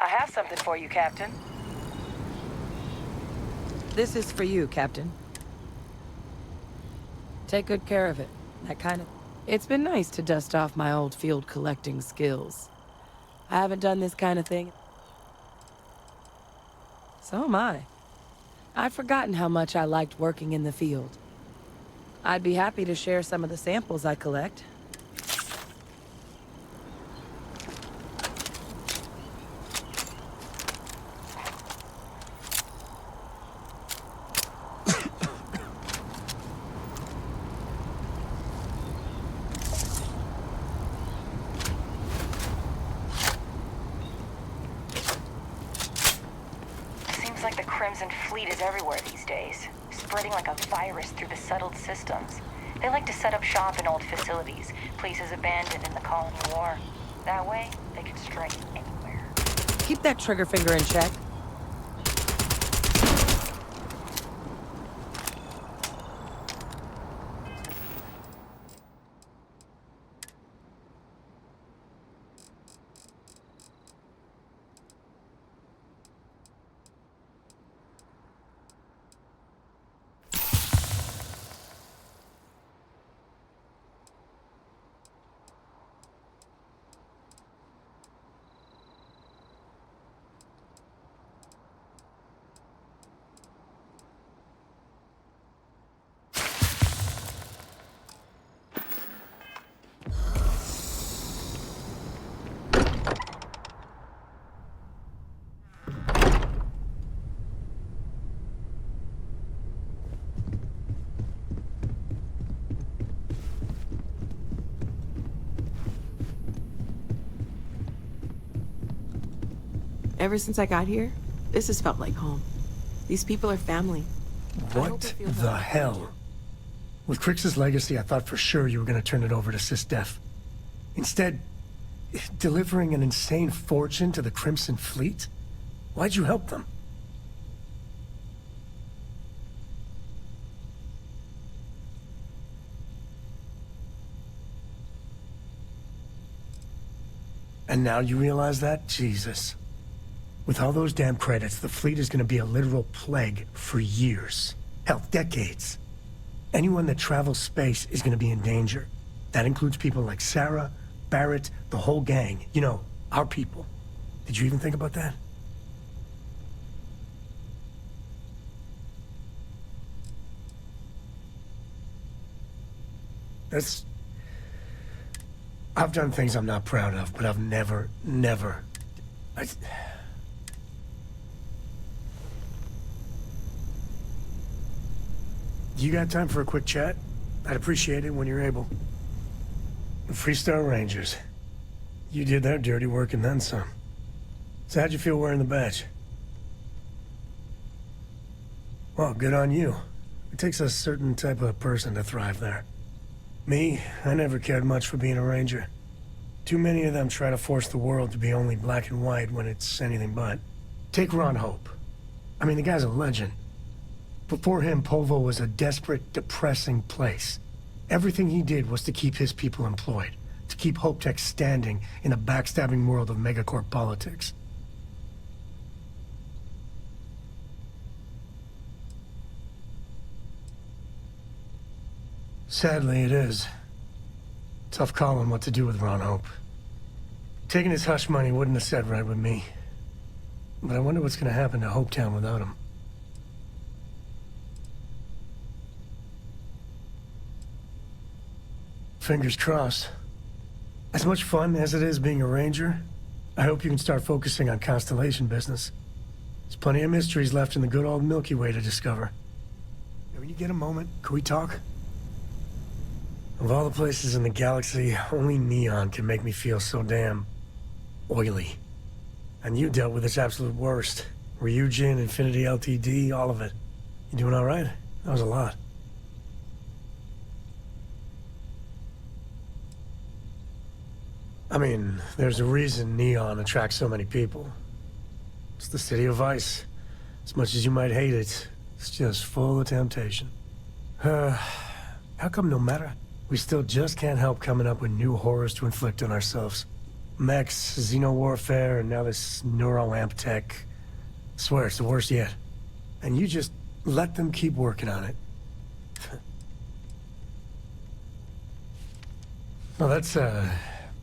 I have something for you, Captain. This is for you, Captain. Take good care of it. That kind of... It's been nice to dust off my old field collecting skills. I haven't done this kind of thing. So am I. I've forgotten how much I liked working in the field. I'd be happy to share some of the samples I collect. Seems like the Crimson Fleet is everywhere these days, spreading like a virus through the settled systems. They like to set up shop in old facilities, places abandoned in the colony war. That way, they can strike anywhere. Keep that trigger finger in check. Ever since I got here, this has felt like home. These people are family. What the hell? With Crix's legacy, I thought for sure you were going to turn it over to SysDef. Instead, delivering an insane fortune to the Crimson Fleet? Why'd you help them? And now you realize that? Jesus. With all those damn credits, the fleet is going to be a literal plague for years. Hell, decades. Anyone that travels space is going to be in danger. That includes people like Sarah, Barrett, the whole gang. You know, our people. Did you even think about that? I've done things I'm not proud of, but I've never... You got time for a quick chat? I'd appreciate it when you're able. Freestar Rangers. You did that dirty work and then some. So how'd you feel wearing the badge? Well, good on you. It takes a certain type of person to thrive there. Me, I never cared much for being a ranger. Too many of them try to force the world to be only black and white when it's anything but. Take Ron Hope. I mean, the guy's a legend. Before him, Polvo was a desperate, depressing place. Everything he did was to keep his people employed, to keep Hope Tech standing in a backstabbing world of megacorp politics. Sadly, it is. Tough calling what to do with Ron Hope. Taking his hush money wouldn't have sat right with me. But I wonder what's gonna happen to Hopetown without him. Fingers crossed. As much fun as it is being a ranger, I hope you can start focusing on Constellation business. There's plenty of mysteries left in the good old Milky Way to discover. Now, when you get a moment, can we talk? Of all the places in the galaxy, only Neon can make me feel so damn... oily. And you dealt with its absolute worst. Ryujin, Infinity LTD, all of it. You doing all right? That was a lot. I mean, there's a reason Neon attracts so many people. It's the city of vice. As much as you might hate it, it's just full of temptation. How come no matter... we still just can't help coming up with new horrors to inflict on ourselves? Mechs, xeno-warfare, and now this neuroamp tech. Swear, it's the worst yet. And you just let them keep working on it. Well, that's a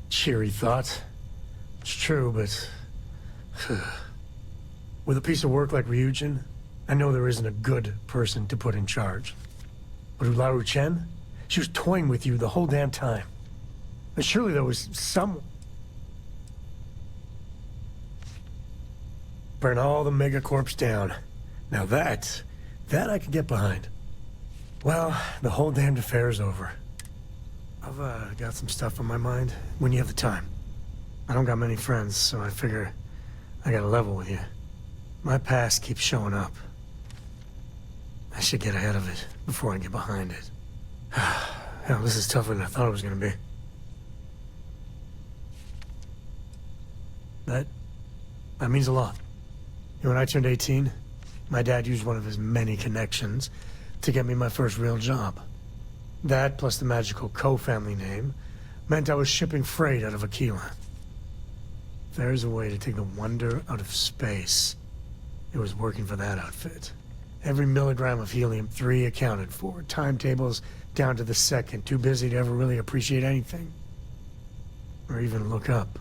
cheery thought. It's true, but... with a piece of work like Ryujin, I know there isn't a good person to put in charge. But Ularu Chen? She was toying with you the whole damn time. And surely there was some... Burn all the megacorps down. Now that I can get behind. Well, the whole damned affair is over. I've got some stuff on my mind when you have the time. I don't got many friends, so I figure I gotta level with you. My past keeps showing up. I should get ahead of it before I get behind it. Hell, this is tougher than I thought it was gonna be. That means a lot. When I turned 18, my dad used one of his many connections to get me my first real job. That, plus the magical Co family name, meant I was shipping freight out of Aquila. If there's a way to take the wonder out of space, it was working for that outfit. Every milligram of helium-3 accounted for, timetables down to the second, too busy to ever really appreciate anything. Or even look up.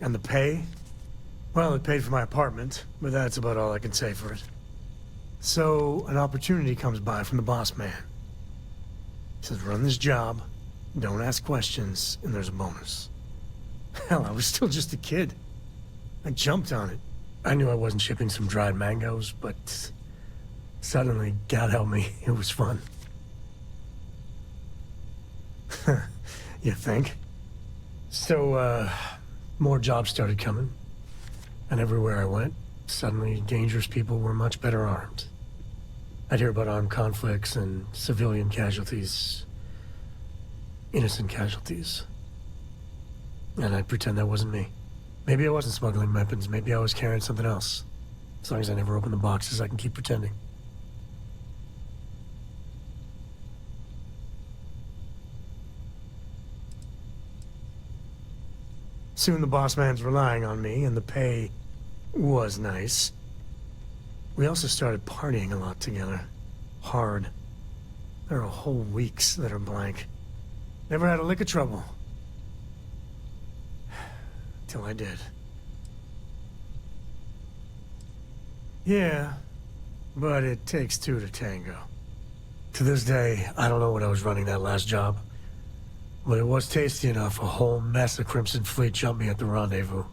And the pay? Well, it paid for my apartment, but that's about all I can say for it. So, an opportunity comes by from the boss man. He says, run this job, don't ask questions, and there's a bonus. Hell, I was still just a kid. I jumped on it. I knew I wasn't shipping some dried mangoes, but suddenly, God help me, it was fun. You think? So, more jobs started coming. And everywhere I went, suddenly dangerous people were much better armed. I'd hear about armed conflicts and civilian casualties. Innocent casualties. And I'd pretend that wasn't me. Maybe I wasn't smuggling weapons, maybe I was carrying something else. As long as I never open the boxes, I can keep pretending. Soon the boss man's relying on me, and the pay was nice. We also started partying a lot together. Hard. There are whole weeks that are blank. Never had a lick of trouble. Till I did. Yeah, but it takes two to tango. To this day, I don't know what I was running that last job. But it was tasty enough, a whole mess of Crimson Fleet jumped me at the rendezvous.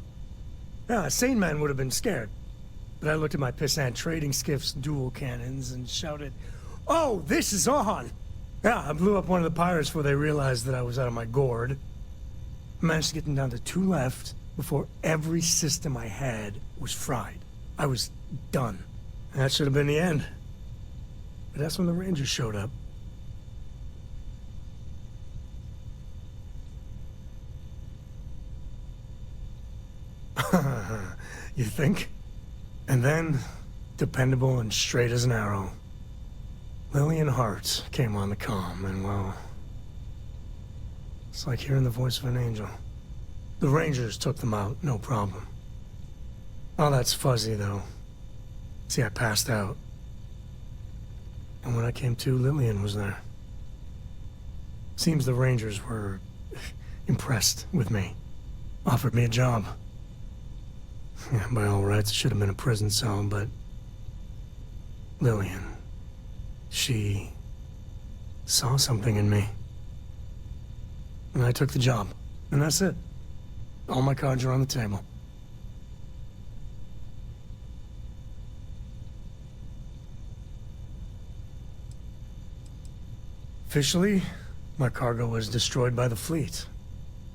Yeah, a sane man would have been scared. But I looked at my pissant trading skiff's dual cannons and shouted, "Oh, this is on!" Yeah, I blew up one of the pirates before they realized that I was out of my gourd. I managed to get them down to 2 left before every system I had was fried. I was done. And that should have been the end. But that's when the Rangers showed up. You think? And then, dependable and straight as an arrow, Lillian Hart came on the comm, and well, it's like hearing the voice of an angel. The Rangers took them out, no problem. All that's fuzzy, though. See, I passed out. And when I came to, Lillian was there. Seems the Rangers were impressed with me. Offered me a job. Yeah, by all rights, it should have been a prison cell, but... Lillian... she... saw something in me. And I took the job. And that's it. All my cards are on the table. Officially, my cargo was destroyed by the fleet.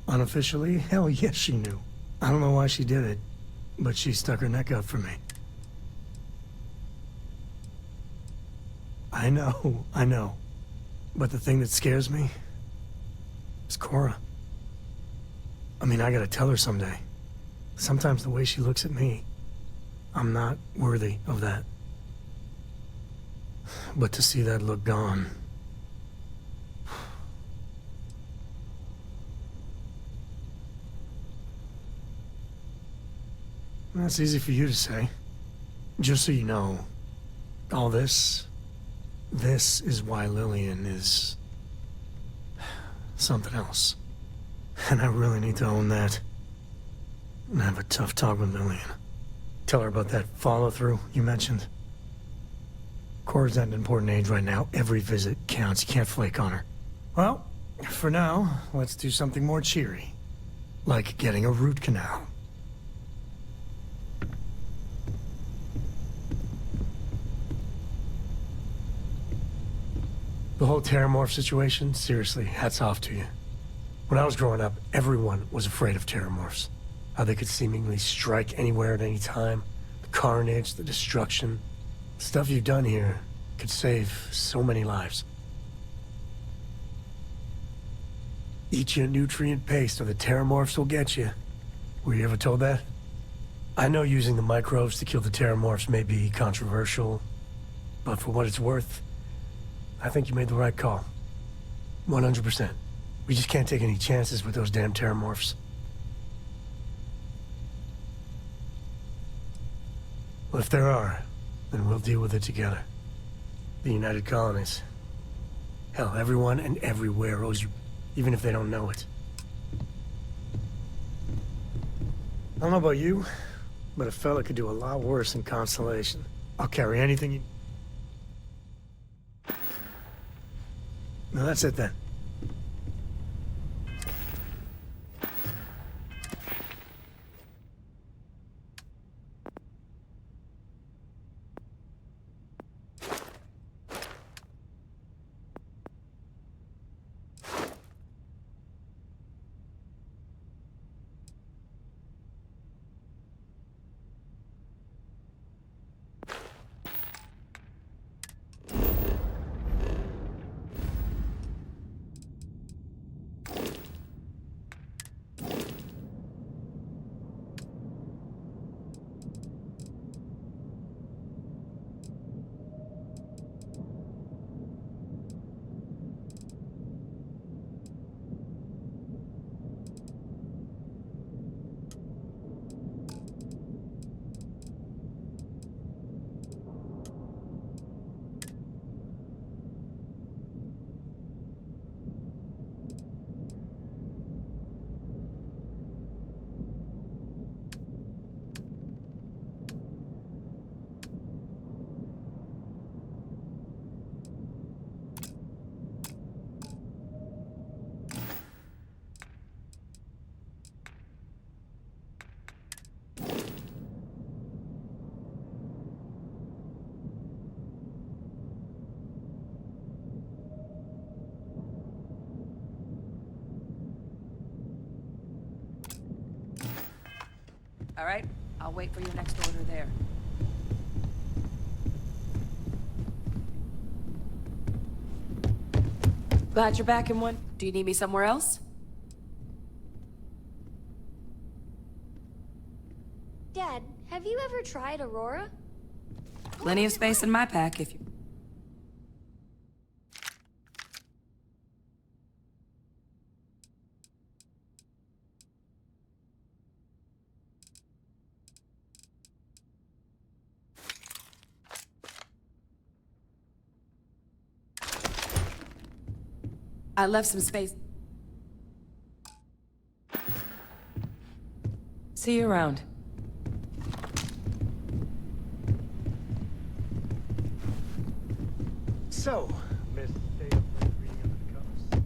Unofficially, hell yes, she knew. I don't know why she did it, but she stuck her neck out for me. I know. But the thing that scares me is Cora. I mean, I gotta tell her someday. Sometimes the way she looks at me, I'm not worthy of that. But to see that look gone, That's easy for you to say. Just so you know, all this is why Lillian is something else. And I really need to own that. And have a tough talk with Lillian. Tell her about that follow-through you mentioned. Cora's at an important age right now. Every visit counts. You can't flake on her. Well, for now, let's do something more cheery. Like getting a root canal. The whole Terramorph situation, seriously, hats off to you. When I was growing up, everyone was afraid of Terramorphs. How they could seemingly strike anywhere at any time. The carnage, the destruction. The stuff you've done here could save so many lives. Eat your nutrient paste or the Terramorphs will get you. Were you ever told that? I know using the microbes to kill the Terramorphs may be controversial, but for what it's worth, I think you made the right call. 100%. We just can't take any chances with those damn Terramorphs. Well, if there are, then we'll deal with it together. The United Colonies. Hell, everyone and everywhere owes you, even if they don't know it. I don't know about you, but a fella could do a lot worse in Constellation. I'll carry anything you... No, that's it then. All right, I'll wait for your next order there. Glad you're back in one. Do you need me somewhere else? Dad, have you ever tried Aurora? Plenty of space in my pack if you... I left some space. See you around. So, Miss Stay Up Late reading under the covers.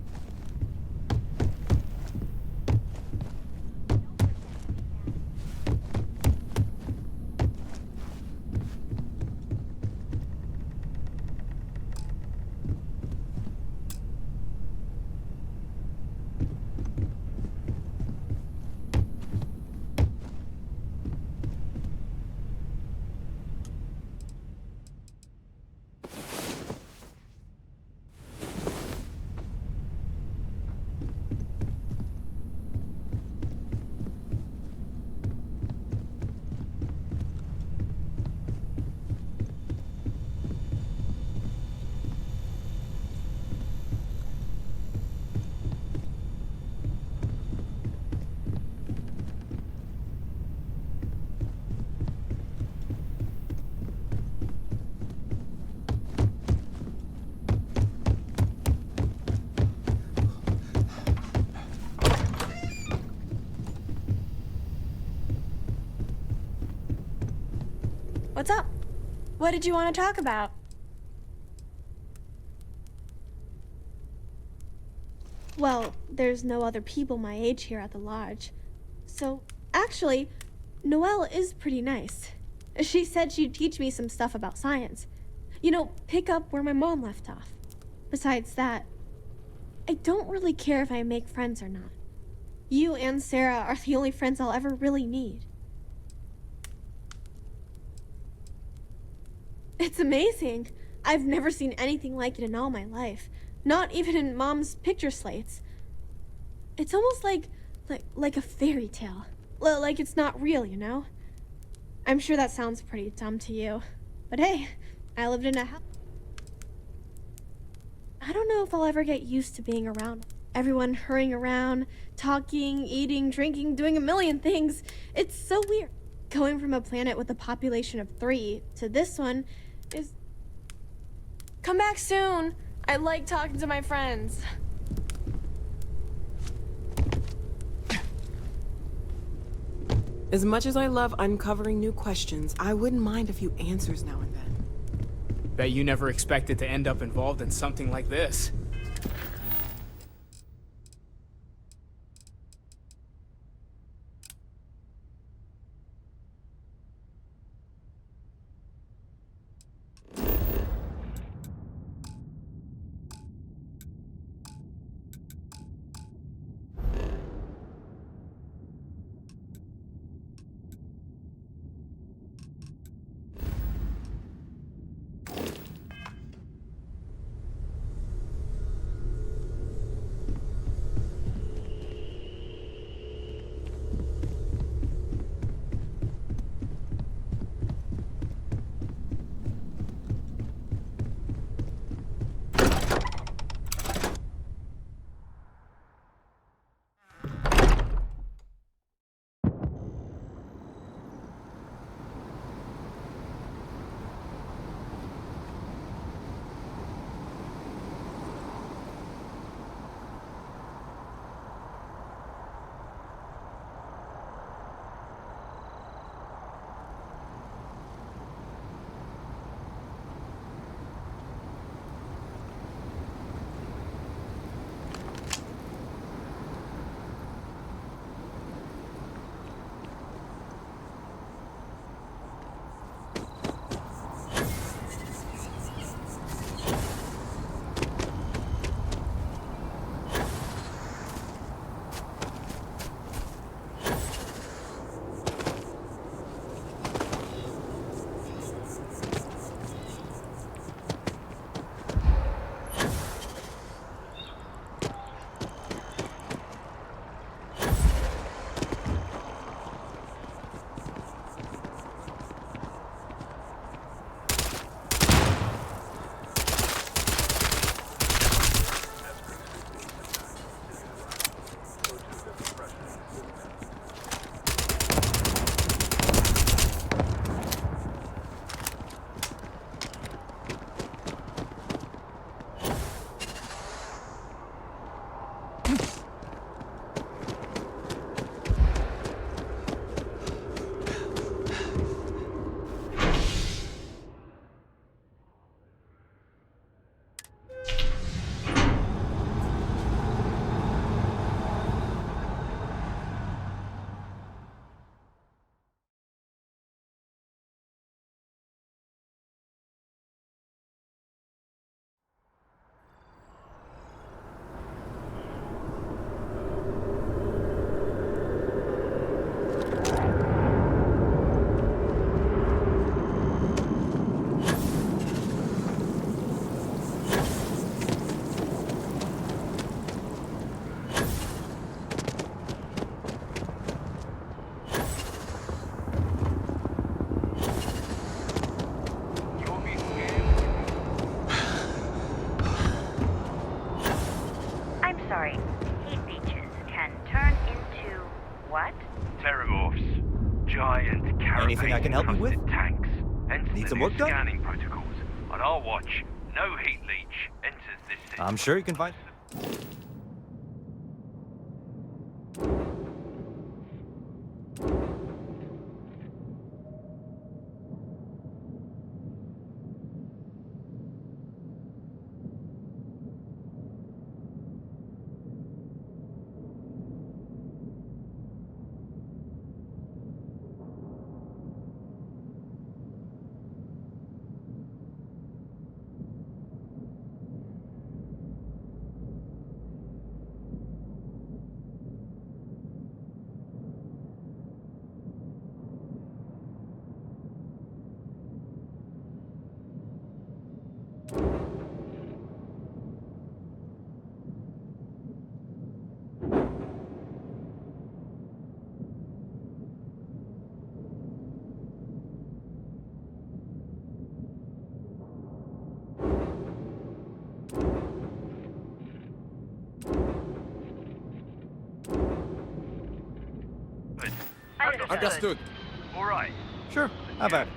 What's up? What did you want to talk about? Well, there's no other people my age here at the lodge. So, actually, Noelle is pretty nice. She said she'd teach me some stuff about science. You know, pick up where my mom left off. Besides that, I don't really care if I make friends or not. You and Sarah are the only friends I'll ever really need. It's amazing. I've never seen anything like it in all my life. Not even in Mom's picture slates. It's almost like a fairy tale. Like it's not real, you know? I'm sure that sounds pretty dumb to you. But hey, I lived in a house. I don't know if I'll ever get used to being around everyone hurrying around, talking, eating, drinking, doing a million things. It's so weird. Going from a planet with a population of 3 to this one is... Come back soon! I like talking to my friends. As much as I love uncovering new questions, I wouldn't mind a few answers now and then. Bet you never expected to end up involved in something like this. Sorry, heat beaches can turn into what? Terramorphs. Giant Anything I can help you with? tanks. Hence Need the some new work done? scanning protocols. On our watch, no heat leach enters this system. I'm sure you can find... Understood. All right. Sure, have at it.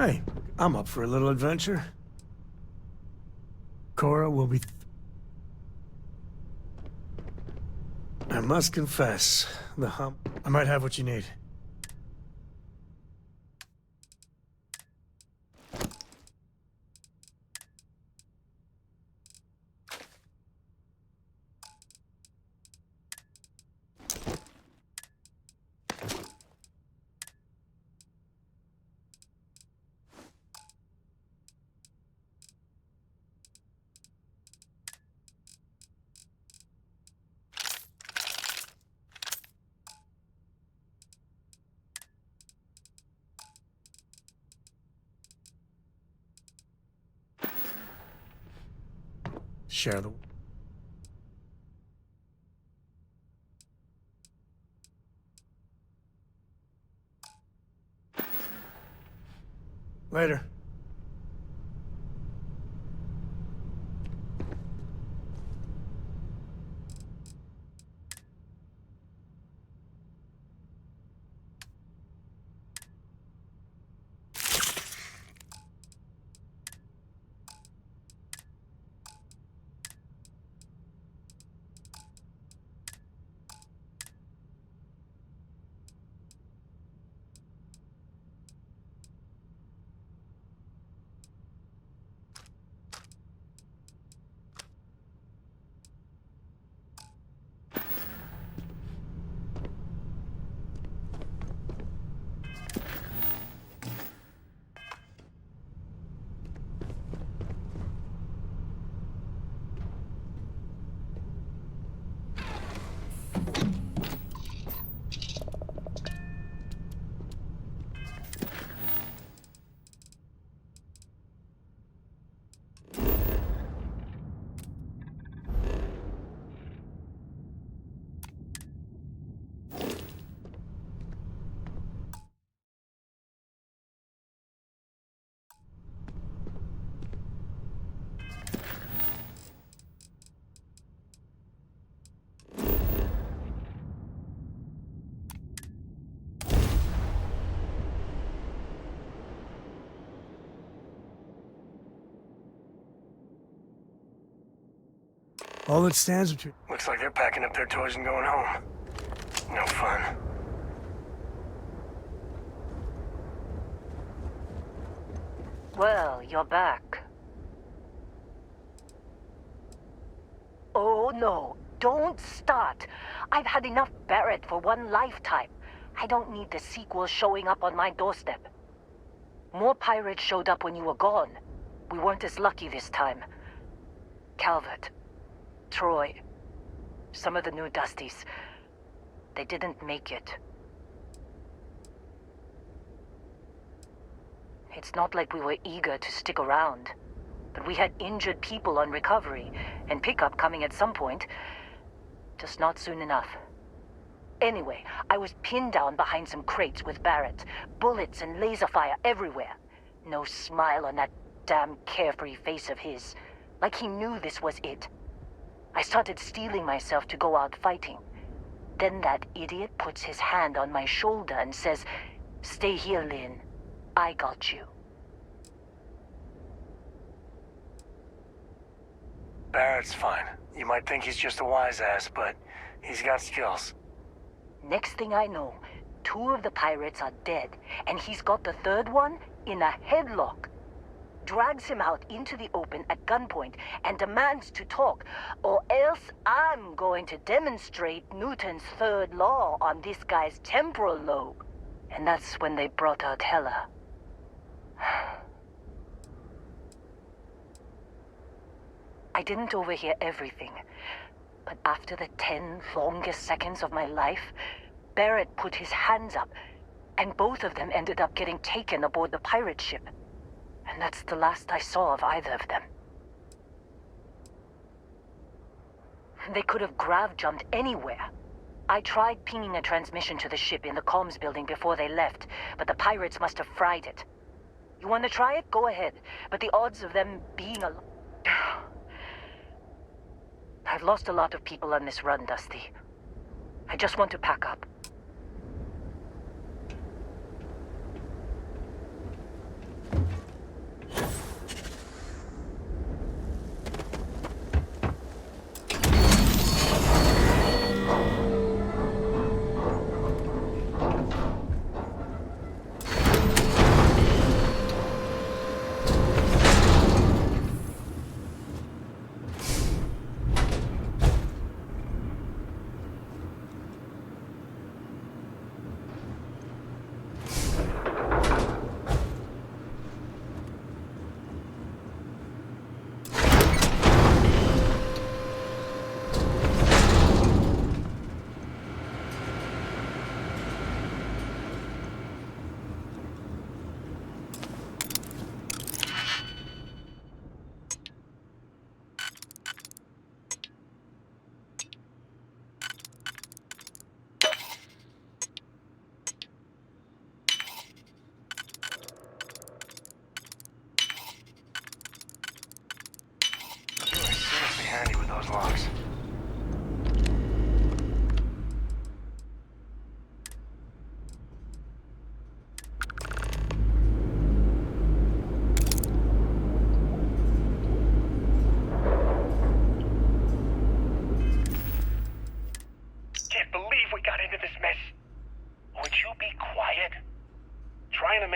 Hey, I'm up for a little adventure. Cora will be... I must confess, the hump... I might have what you need. Share the... Later. All that stands between... Looks like they're packing up their toys and going home. No fun. Well, you're back. Oh, no. Don't start. I've had enough Barrett for one lifetime. I don't need the sequel showing up on my doorstep. More pirates showed up when you were gone. We weren't as lucky this time. Calvert, Troy, some of the new Dusties, they didn't make it. It's not like we were eager to stick around, but we had injured people on recovery, and pickup coming at some point, just not soon enough. Anyway, I was pinned down behind some crates with Barrett, bullets and laser fire everywhere. No smile on that damn carefree face of his, like he knew this was it. I started steeling myself to go out fighting. Then that idiot puts his hand on my shoulder and says, "Stay here, Lynn. I got you." Barrett's fine. You might think he's just a wise ass, but he's got skills. Next thing I know, 2 of the pirates are dead, and he's got the 3rd one in a headlock. Drags him out into the open at gunpoint and demands to talk, or else I'm going to demonstrate Newton's 3rd law on this guy's temporal lobe. And that's when they brought out Hella. I didn't overhear everything, but after the 10 longest seconds of my life, Barrett put his hands up, and both of them ended up getting taken aboard the pirate ship. And that's the last I saw of either of them. They could have grav-jumped anywhere. I tried pinging a transmission to the ship in the comms building before they left, but the pirates must have fried it. You want to try it? Go ahead. But the odds of them being alive... I've lost a lot of people on this run, Dusty. I just want to pack up.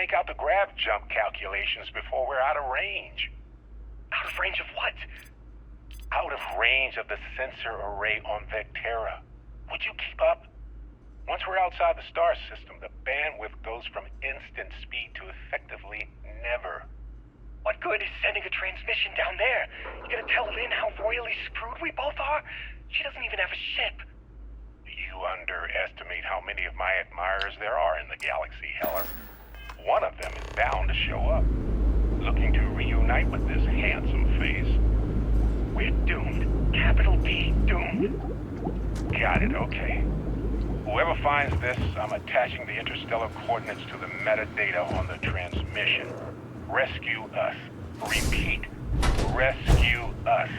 make out the grav jump calculations before we're out of range. Out of range of what? Out of range of the sensor array on Vectera. Would you keep up? Once we're outside the star system, the bandwidth goes from instant speed to effectively never. What good is sending a transmission down there? You gonna tell Lynn how royally screwed we both are? She doesn't even have a ship. You underestimate how many of my admirers there are in the galaxy, Heller. One of them is bound to show up, looking to reunite with this handsome face. We're doomed. Capital D, doomed. Got it, okay. Whoever finds this, I'm attaching the interstellar coordinates to the metadata on the transmission. Rescue us. Repeat. Rescue us.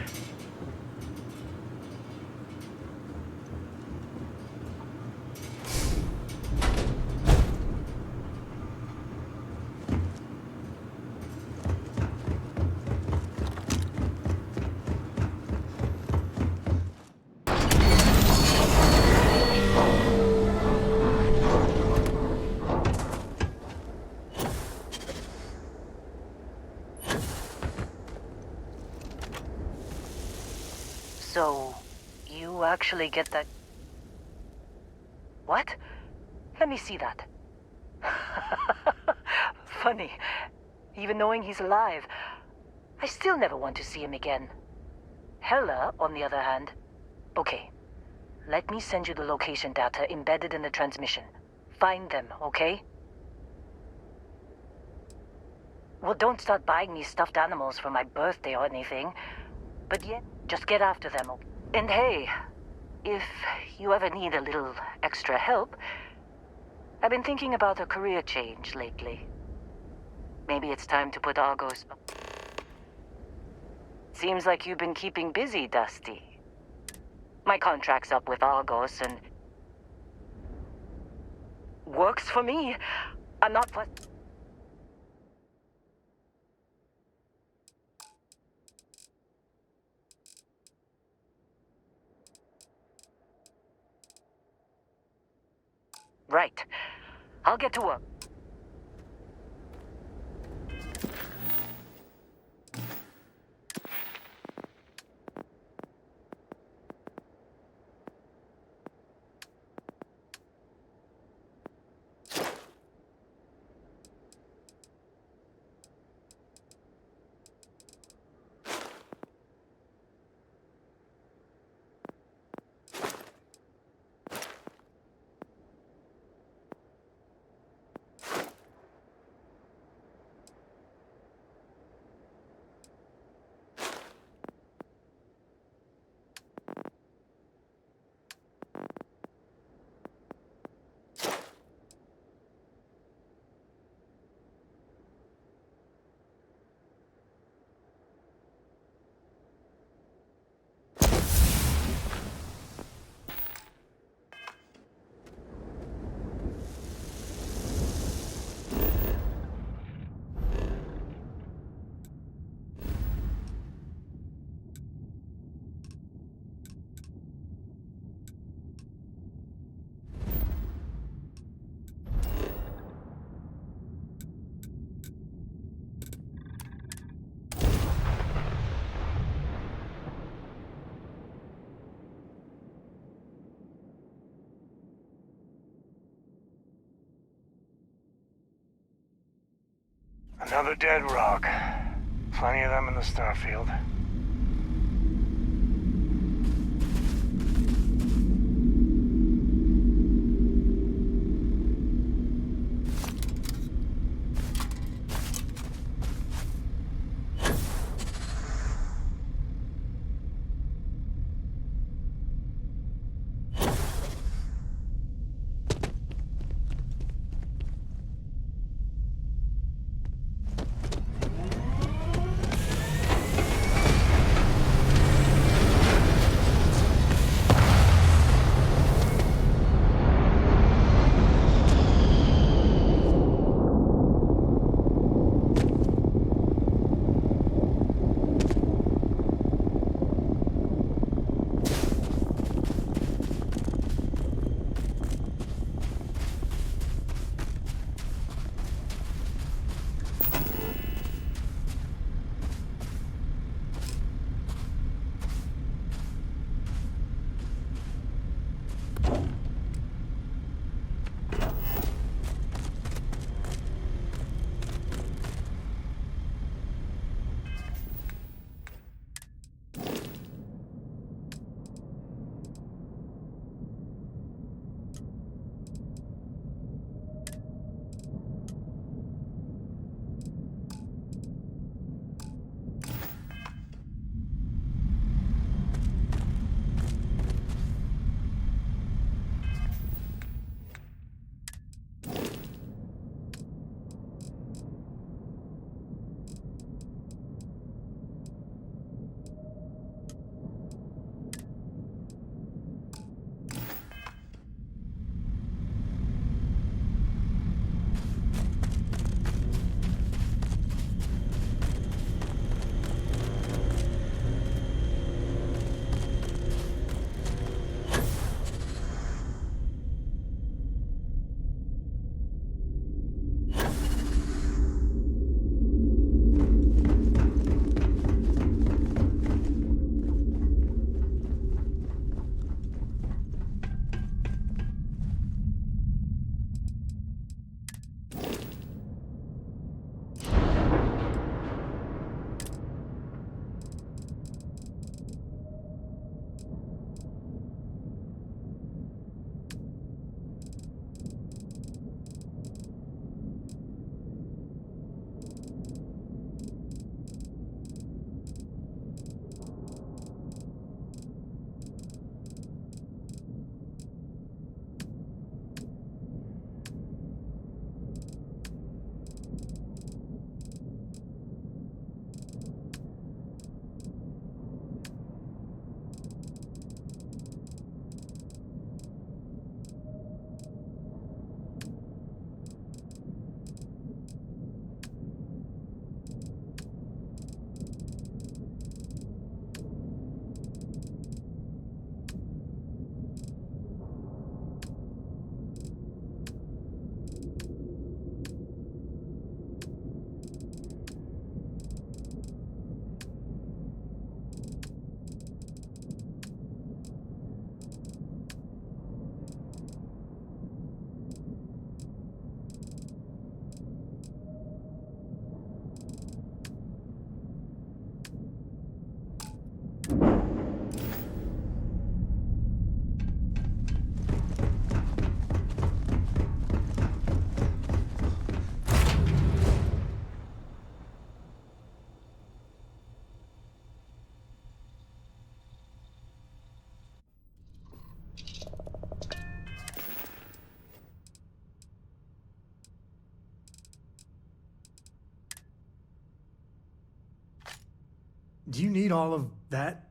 So, you actually get that... What? Let me see that. Funny. Even knowing he's alive, I still never want to see him again. Hella, on the other hand... Okay. Let me send you the location data embedded in the transmission. Find them, okay? Well, don't start buying me stuffed animals for my birthday or anything. But yeah, just get after them. And hey, if you ever need a little extra help, I've been thinking about a career change lately. Maybe it's time to put Argos... Seems like you've been keeping busy, Dusty. My contract's up with Argos and... Works for me. I'm not... Right. I'll get to work. Another dead rock. Plenty of them in the Starfield. Do you need all of that?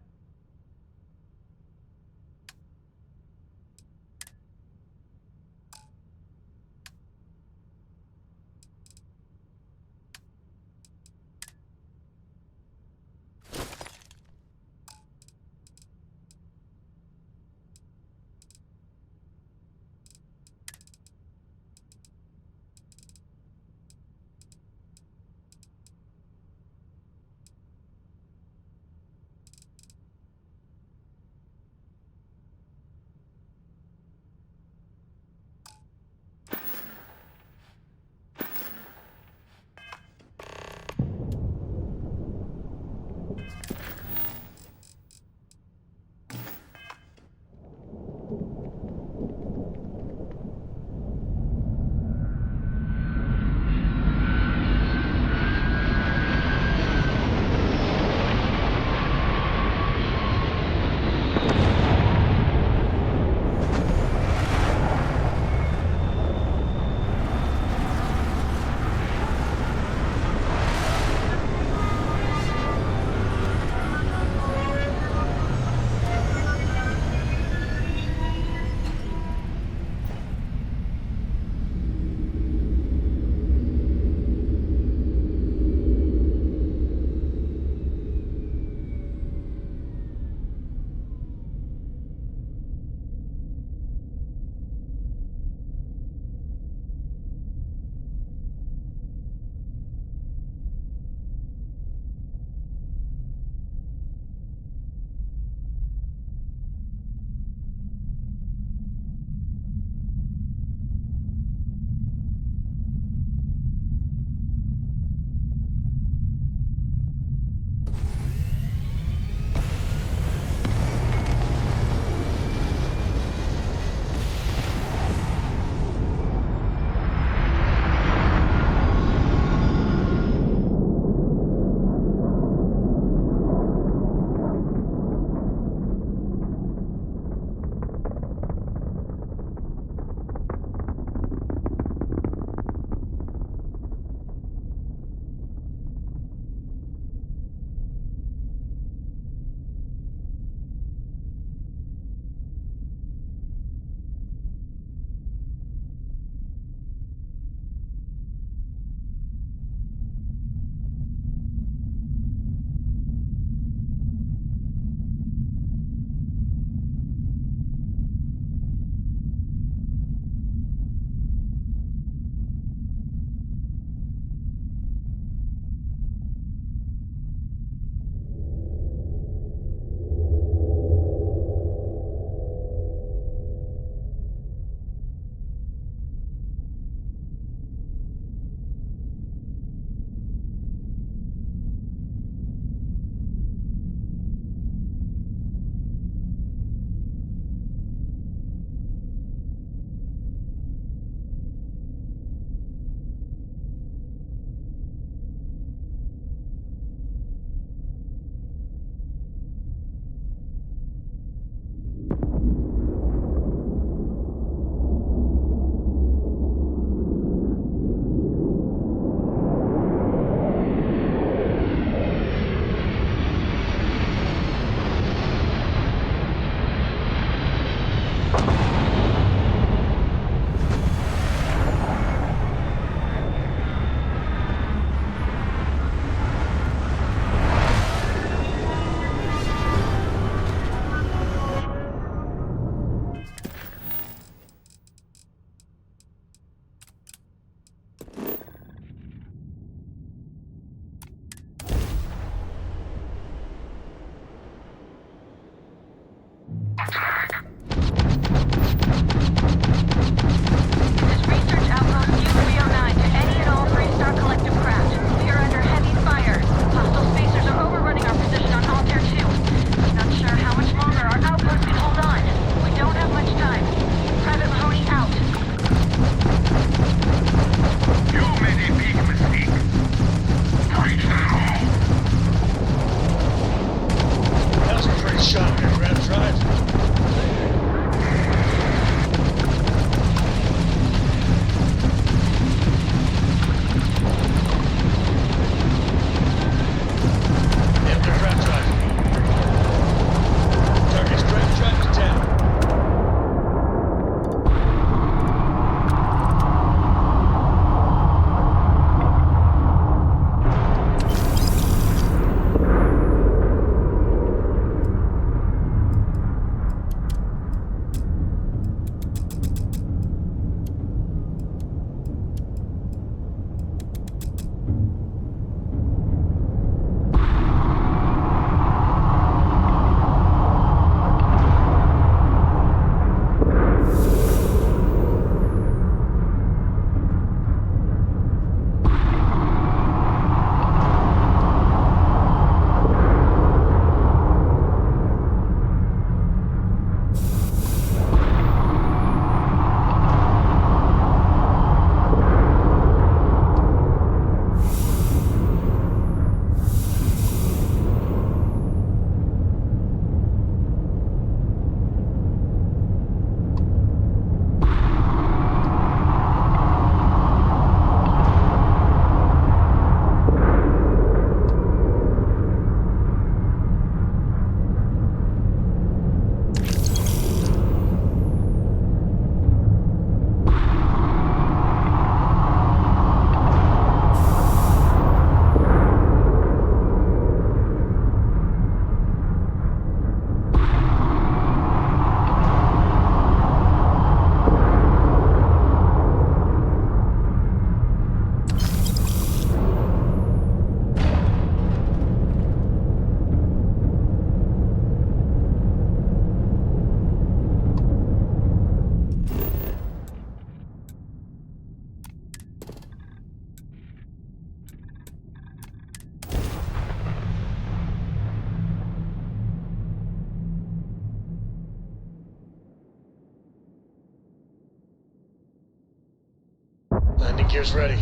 Landing gear's ready.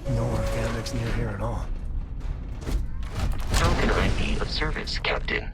No organics near here at all. How can I be of service, Captain?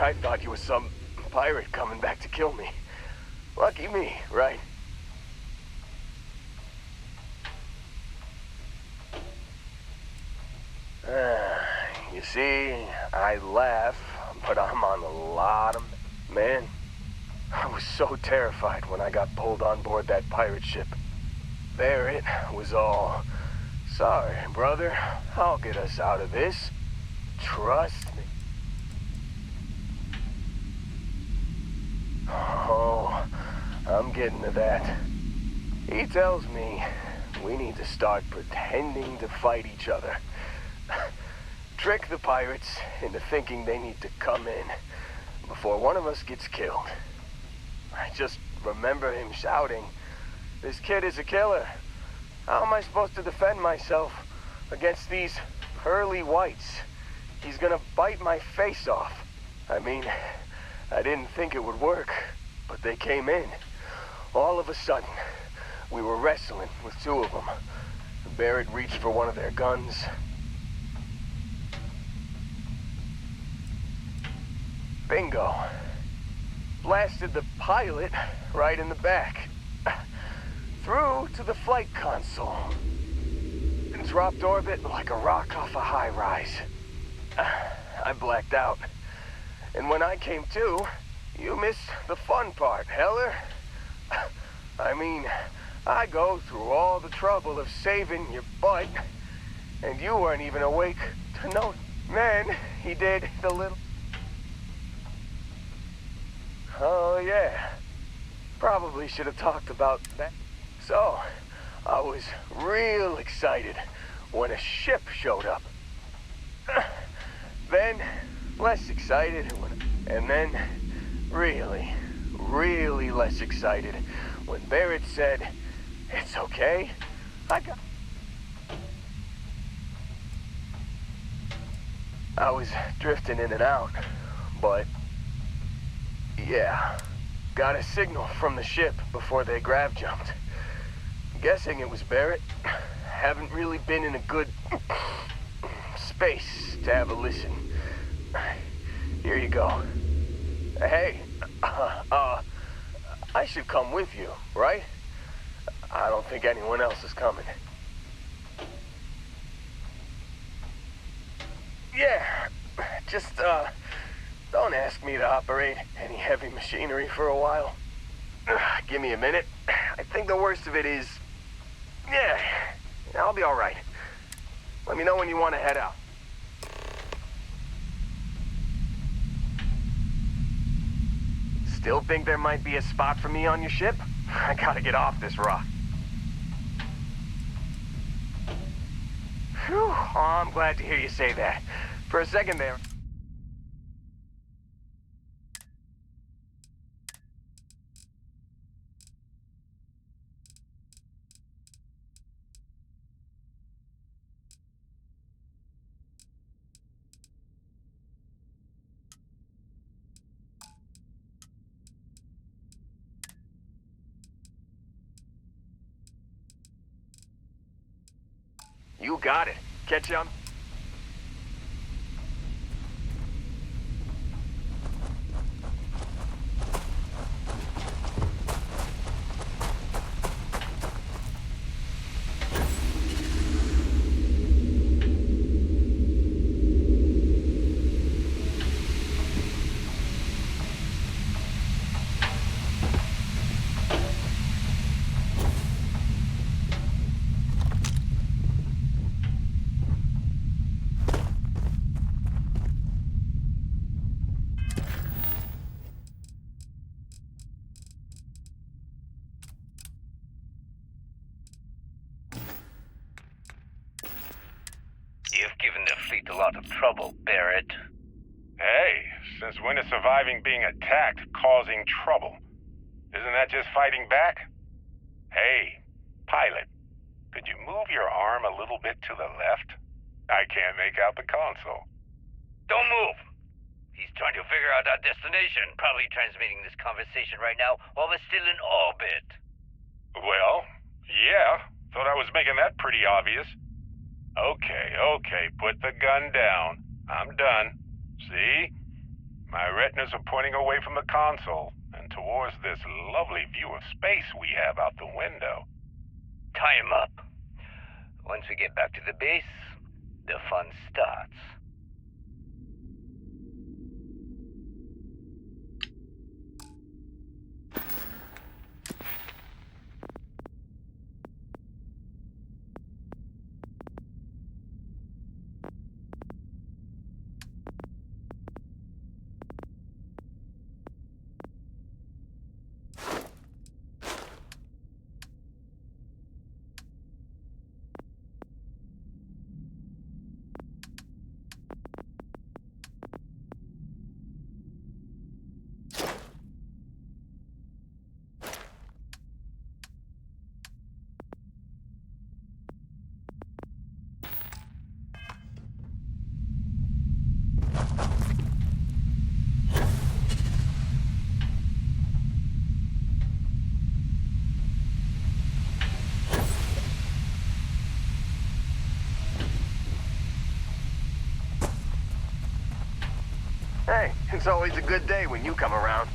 I thought you were some pirate coming back to kill me. Lucky me, right? You see, I laugh, but I'm on a lot of... Man, I was so terrified when I got pulled on board that pirate ship. Barrett was all, "Sorry, brother, I'll get us out of this. Trust me." Oh, I'm getting to that. He tells me we need to start pretending to fight each other. Trick the pirates into thinking they need to come in before one of us gets killed. I just remember him shouting, "This kid is a killer. How am I supposed to defend myself against these pearly whites? He's gonna bite my face off." I mean, I didn't think it would work, but they came in. All of a sudden, we were wrestling with two of them. Barrett reached for one of their guns. Bingo. Blasted the pilot right in the back. Through to the flight console. And dropped orbit like a rock off a high-rise. I blacked out. And when I came to, you missed the fun part, Heller. I mean, I go through all the trouble of saving your butt, and you weren't even awake to know. Man, he did the little... Oh, yeah. Probably should have talked about that. So, I was real excited when a ship showed up. Then, less excited and then really, really less excited when Barrett said, "It's okay, I was drifting in and out, but yeah, got a signal from the ship before they grav jumped. Guessing it was Barrett. Haven't really been in a good space to have a listen. Here you go. Hey, I should come with you, right? I don't think anyone else is coming. Yeah, just, don't ask me to operate any heavy machinery for a while. Give me a minute. I think the worst of it is Yeah, I'll be all right. Let me know when you want to head out. Still think there might be a spot for me on your ship? I gotta get off this rock. Whew, oh, I'm glad to hear you say that. For a second there. You got it. Catch you on... You've given the fleet a lot of trouble, Barrett. Hey, since when is surviving being attacked causing trouble? Isn't that just fighting back? Hey, pilot, could you move your arm a little bit to the left? I can't make out the console. Don't move! He's trying to figure out our destination, probably transmitting this conversation right now while we're still in orbit. Well, yeah, thought I was making that pretty obvious. Okay, put the gun down. I'm done. See? My retinas are pointing away from the console and towards this lovely view of space we have out the window. Tie him up. Once we get back to the base, the fun starts. Hey, it's always a good day when you come around.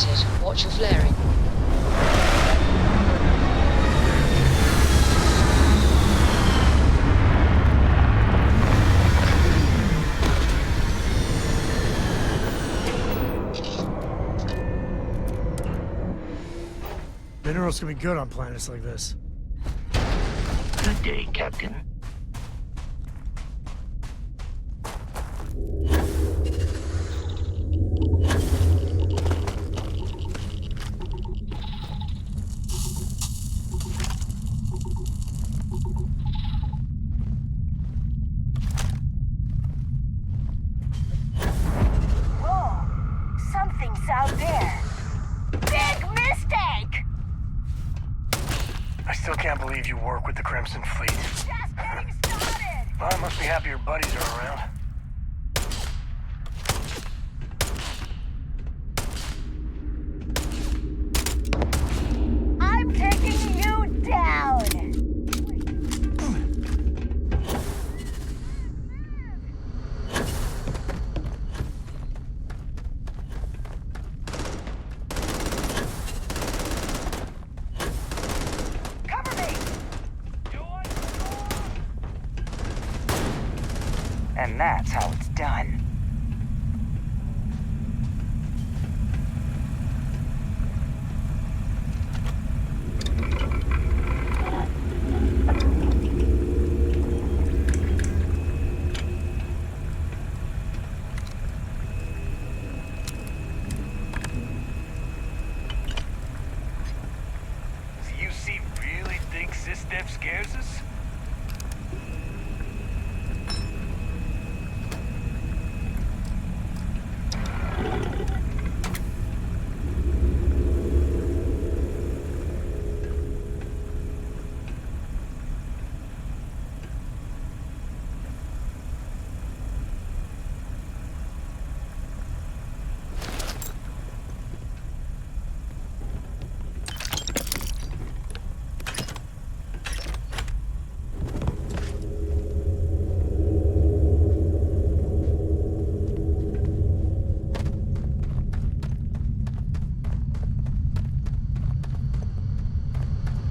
spotted. Watch your flaring. Minerals can be good on planets like this. Good day, Captain. Whoa! Something's out there. Big mistake! I still can't believe you work with the Crimson Fleet. Just getting started! Well, I must be happy your buddies are around. I'm taking you down! Cover me! And that's how it's done. Do you see really think System scares us?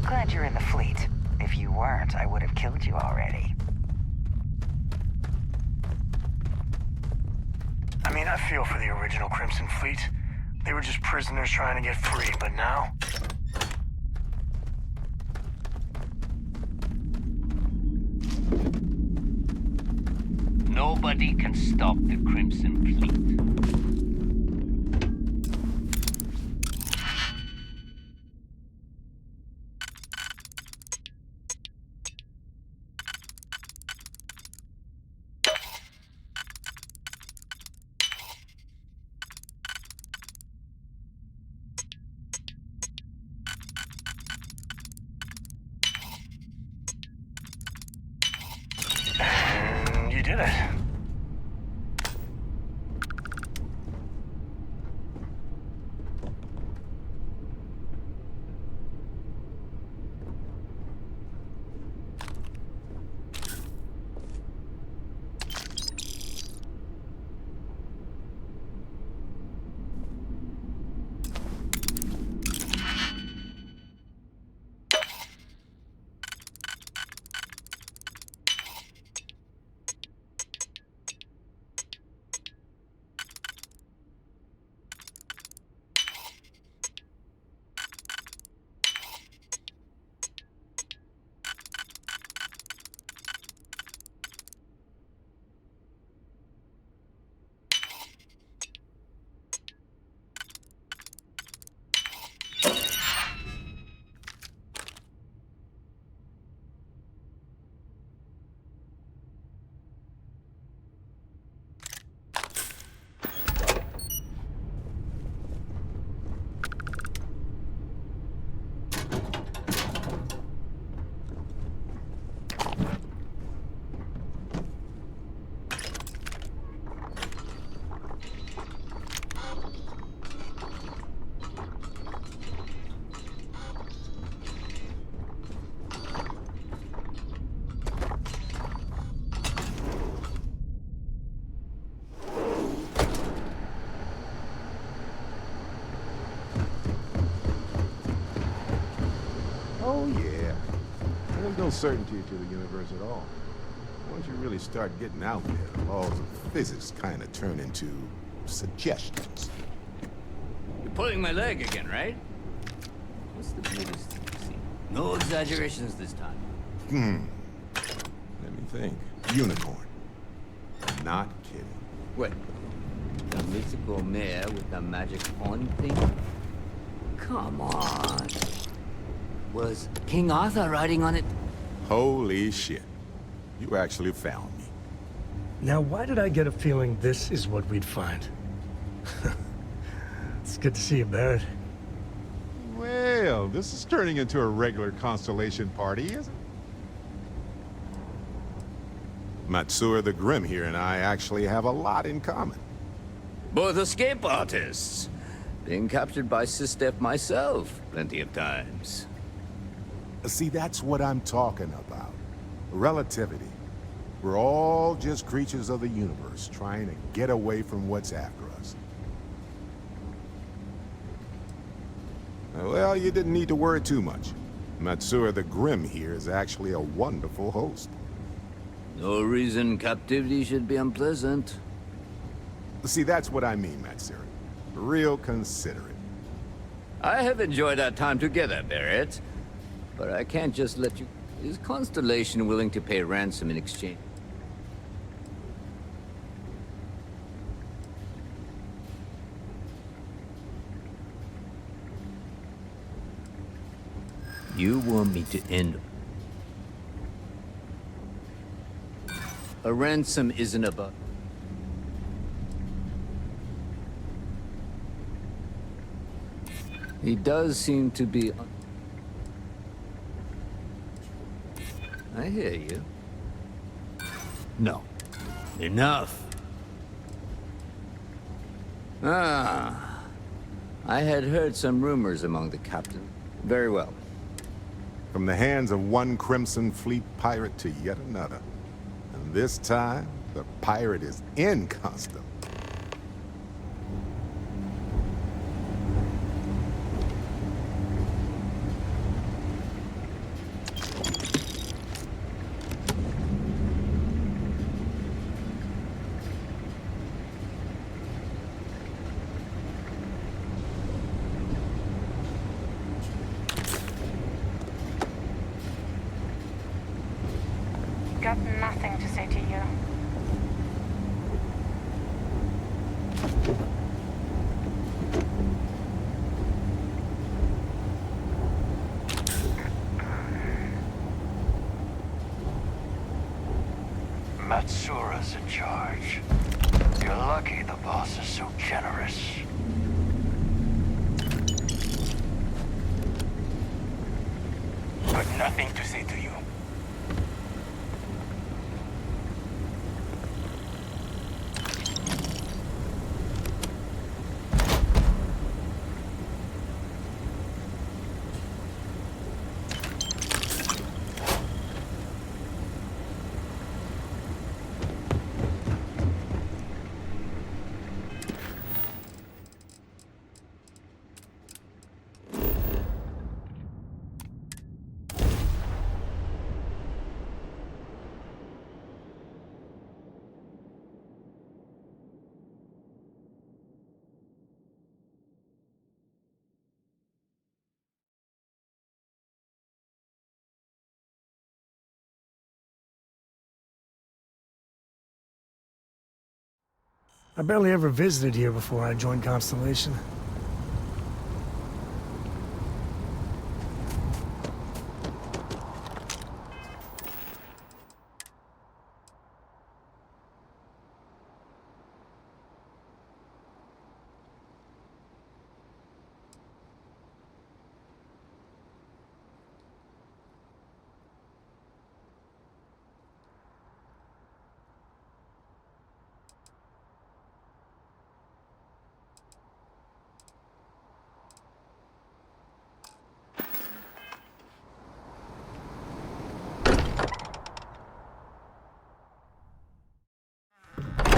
Glad you're in the fleet. If you weren't, I would have killed you already. I mean, I feel for the original Crimson Fleet. They were just prisoners trying to get free, but now... Nobody can stop the Crimson Fleet. And you did it. Oh, yeah. There's no certainty to the universe at all. Once you really start getting out there, the laws of physics kind of turn into suggestions. You're pulling my leg again, right? What's the biggest thing you've seen? No exaggerations this time. Let me think. Unicorn. Not kidding. What? The mythical mare with the magic horn thing? Come on. Was King Arthur riding on it? Holy shit. You actually found me. Now, why did I get a feeling this is what we'd find? It's good to see you, Barrett. Well, this is turning into a regular constellation party, isn't it? Matsura the Grim here and I actually have a lot in common. Both escape artists. Being captured by Sistef myself plenty of times. See, that's what I'm talking about. Relativity. We're all just creatures of the universe trying to get away from what's after us. Well, you didn't need to worry too much. Matsura the Grim here is actually a wonderful host. No reason captivity should be unpleasant. See, that's what I mean, Matsura. Real considerate. I have enjoyed our time together, Barrett. But I can't just let you... Is Constellation willing to pay ransom in exchange? You want me to end... A ransom isn't about... He does seem to be... I hear you. No. Enough. Ah. I had heard some rumors among the captain. Very well. From the hands of one Crimson Fleet pirate to yet another. And this time, the pirate is in Constant. Got nothing to say to you. Matsura's in charge. You're lucky the boss is so generous. Got nothing to say to you. I barely ever visited here before I joined Constellation.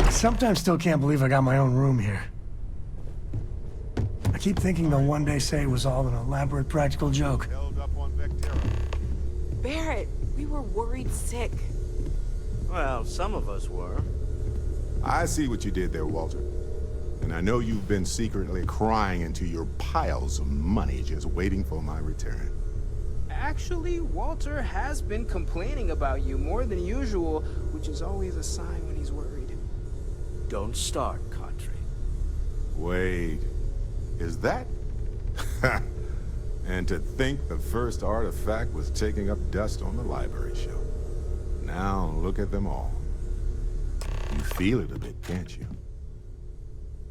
Sometimes still can't believe I got my own room here. I keep thinking they'll one day say it was all an elaborate practical joke. Held up on Vectera. Barrett, we were worried sick. Well, some of us were. I see what you did there, Walter. And I know you've been secretly crying into your piles of money just waiting for my return. Actually, Walter has been complaining about you more than usual, which is always a sign when he's worried. Don't start, Country. Wait, is that? And to think the first artifact was taking up dust on the library shelf. Now look at them all. You feel it a bit, can't you?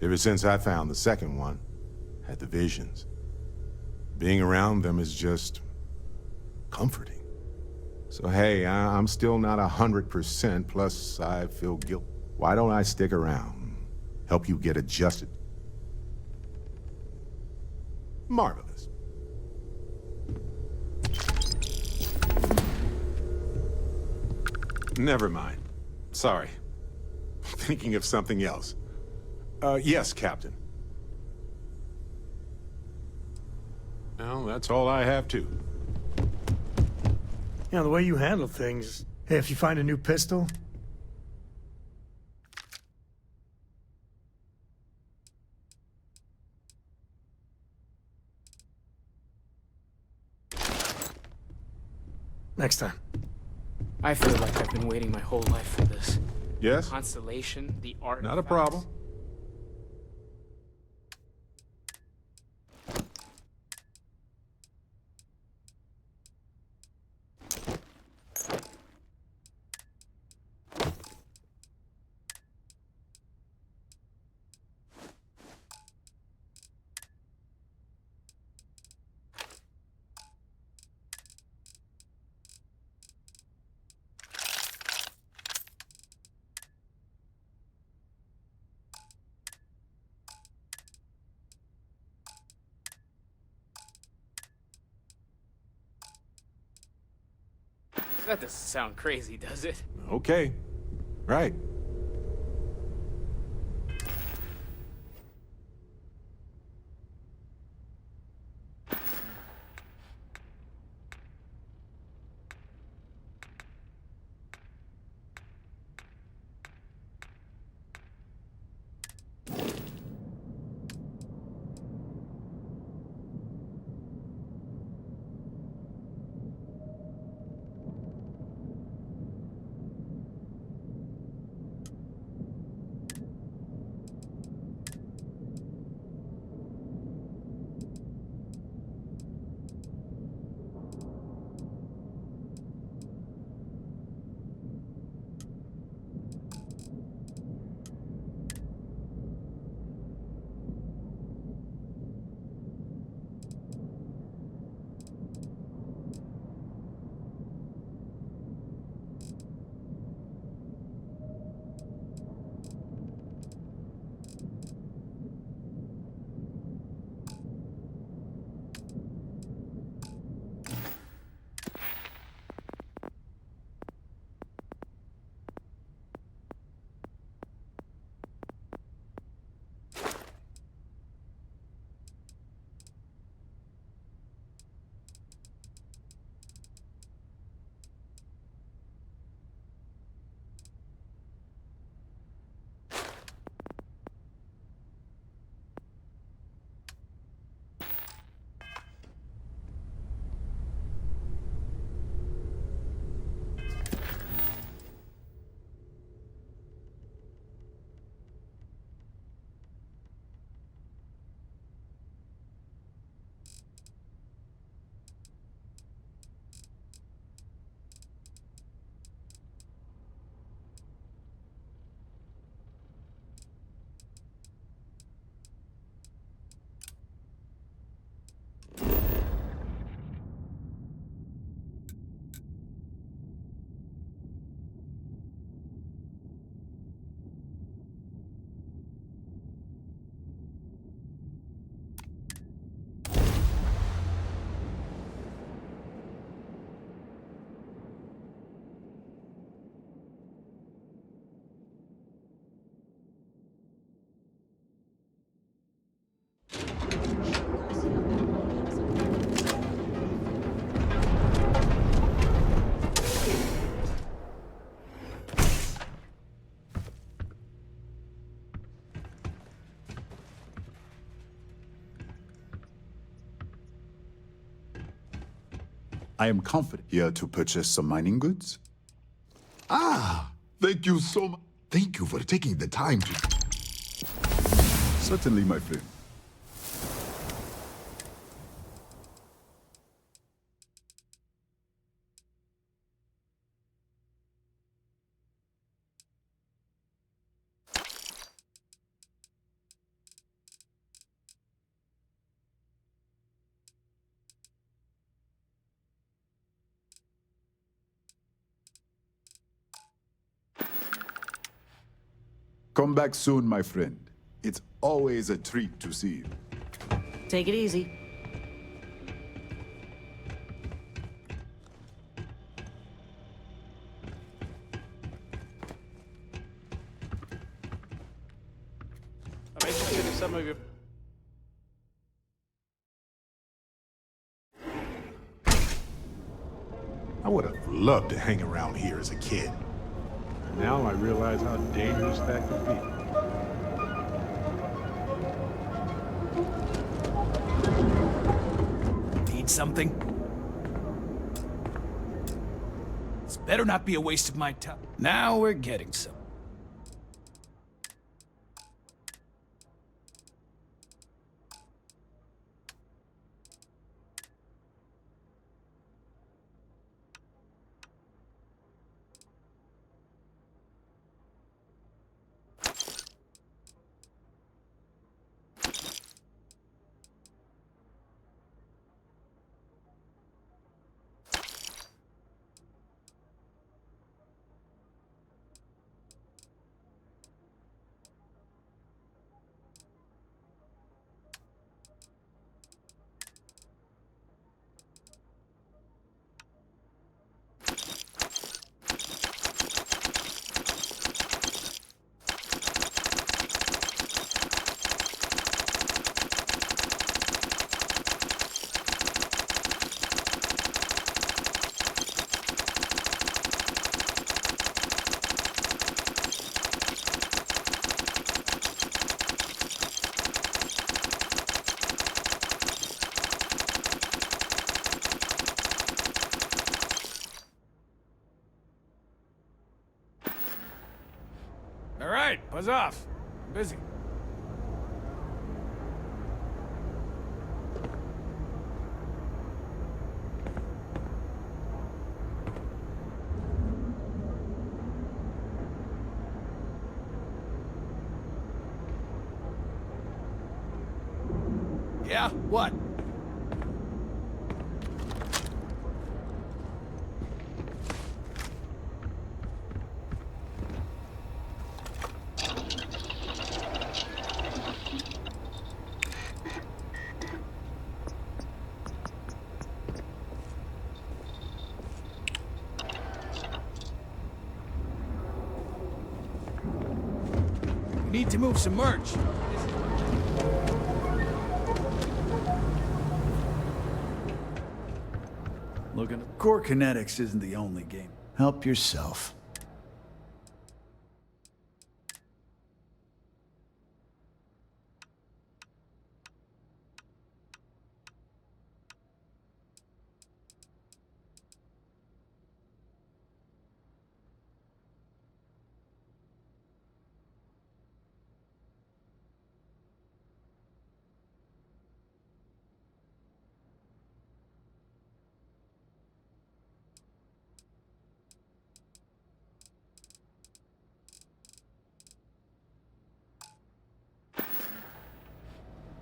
Ever since I found the second one, had the visions. Being around them is just comforting. So hey, I'm still not 100%, plus I feel guilt. Why don't I stick around? Help you get adjusted? Marvelous. Never mind. Sorry. Thinking of something else. Yes, Captain. Well, that's all I have too. You know, the way you handle things. Hey, if you find a new pistol, next time. I feel like I've been waiting my whole life for this. Yes? Constellation, the art. Not a problem. That doesn't sound crazy, does it? Okay. Right. I am confident. Here to purchase some mining goods? Ah, thank you so much. Thank you for taking the time to... Certainly, my friend. Come back soon, my friend. It's always a treat to see you. Take it easy. Some of you. I would have loved to hang around here as a kid. Now I realize how dangerous that could be. Need something? This better not be a waste of my time. Now we're getting some. All right, buzz off. I'm busy. Yeah, what? We need to move some merch. Look, core kinetics isn't the only game. Help yourself.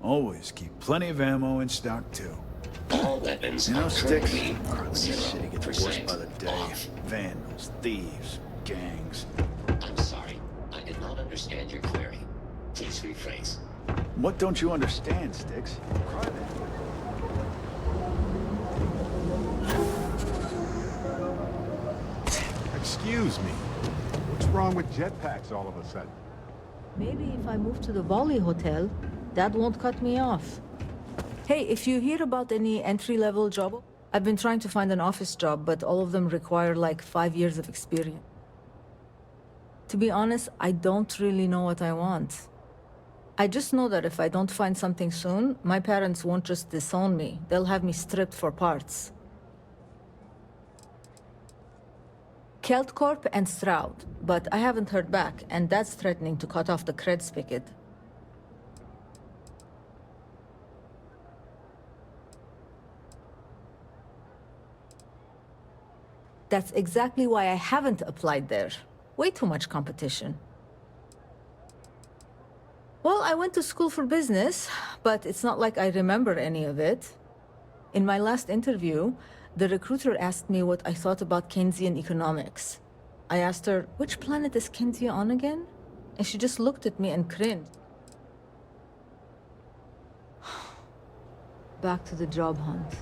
Always keep plenty of ammo in stock, too. All weapons You know, are Sticks, currently this city gets worse by the 0% day. off. Vandals, thieves, gangs. I'm sorry. I did not understand your query. Please rephrase. What don't you understand, Sticks? Excuse me. What's wrong with jetpacks all of a sudden? Maybe if I move to the Volley Hotel, that won't cut me off. Hey, if you hear about any entry-level job, I've been trying to find an office job, but all of them require like 5 years of experience. To be honest, I don't really know what I want. I just know that if I don't find something soon, my parents won't just disown me. They'll have me stripped for parts. Kelt Corp and Stroud, but I haven't heard back, and that's threatening to cut off the cred spigot. That's exactly why I haven't applied there. Way too much competition. Well, I went to school for business, but it's not like I remember any of it. In my last interview, the recruiter asked me what I thought about Keynesian economics. I asked her, which planet is Kenzie on again? And she just looked at me and cringed. Back to the job hunt.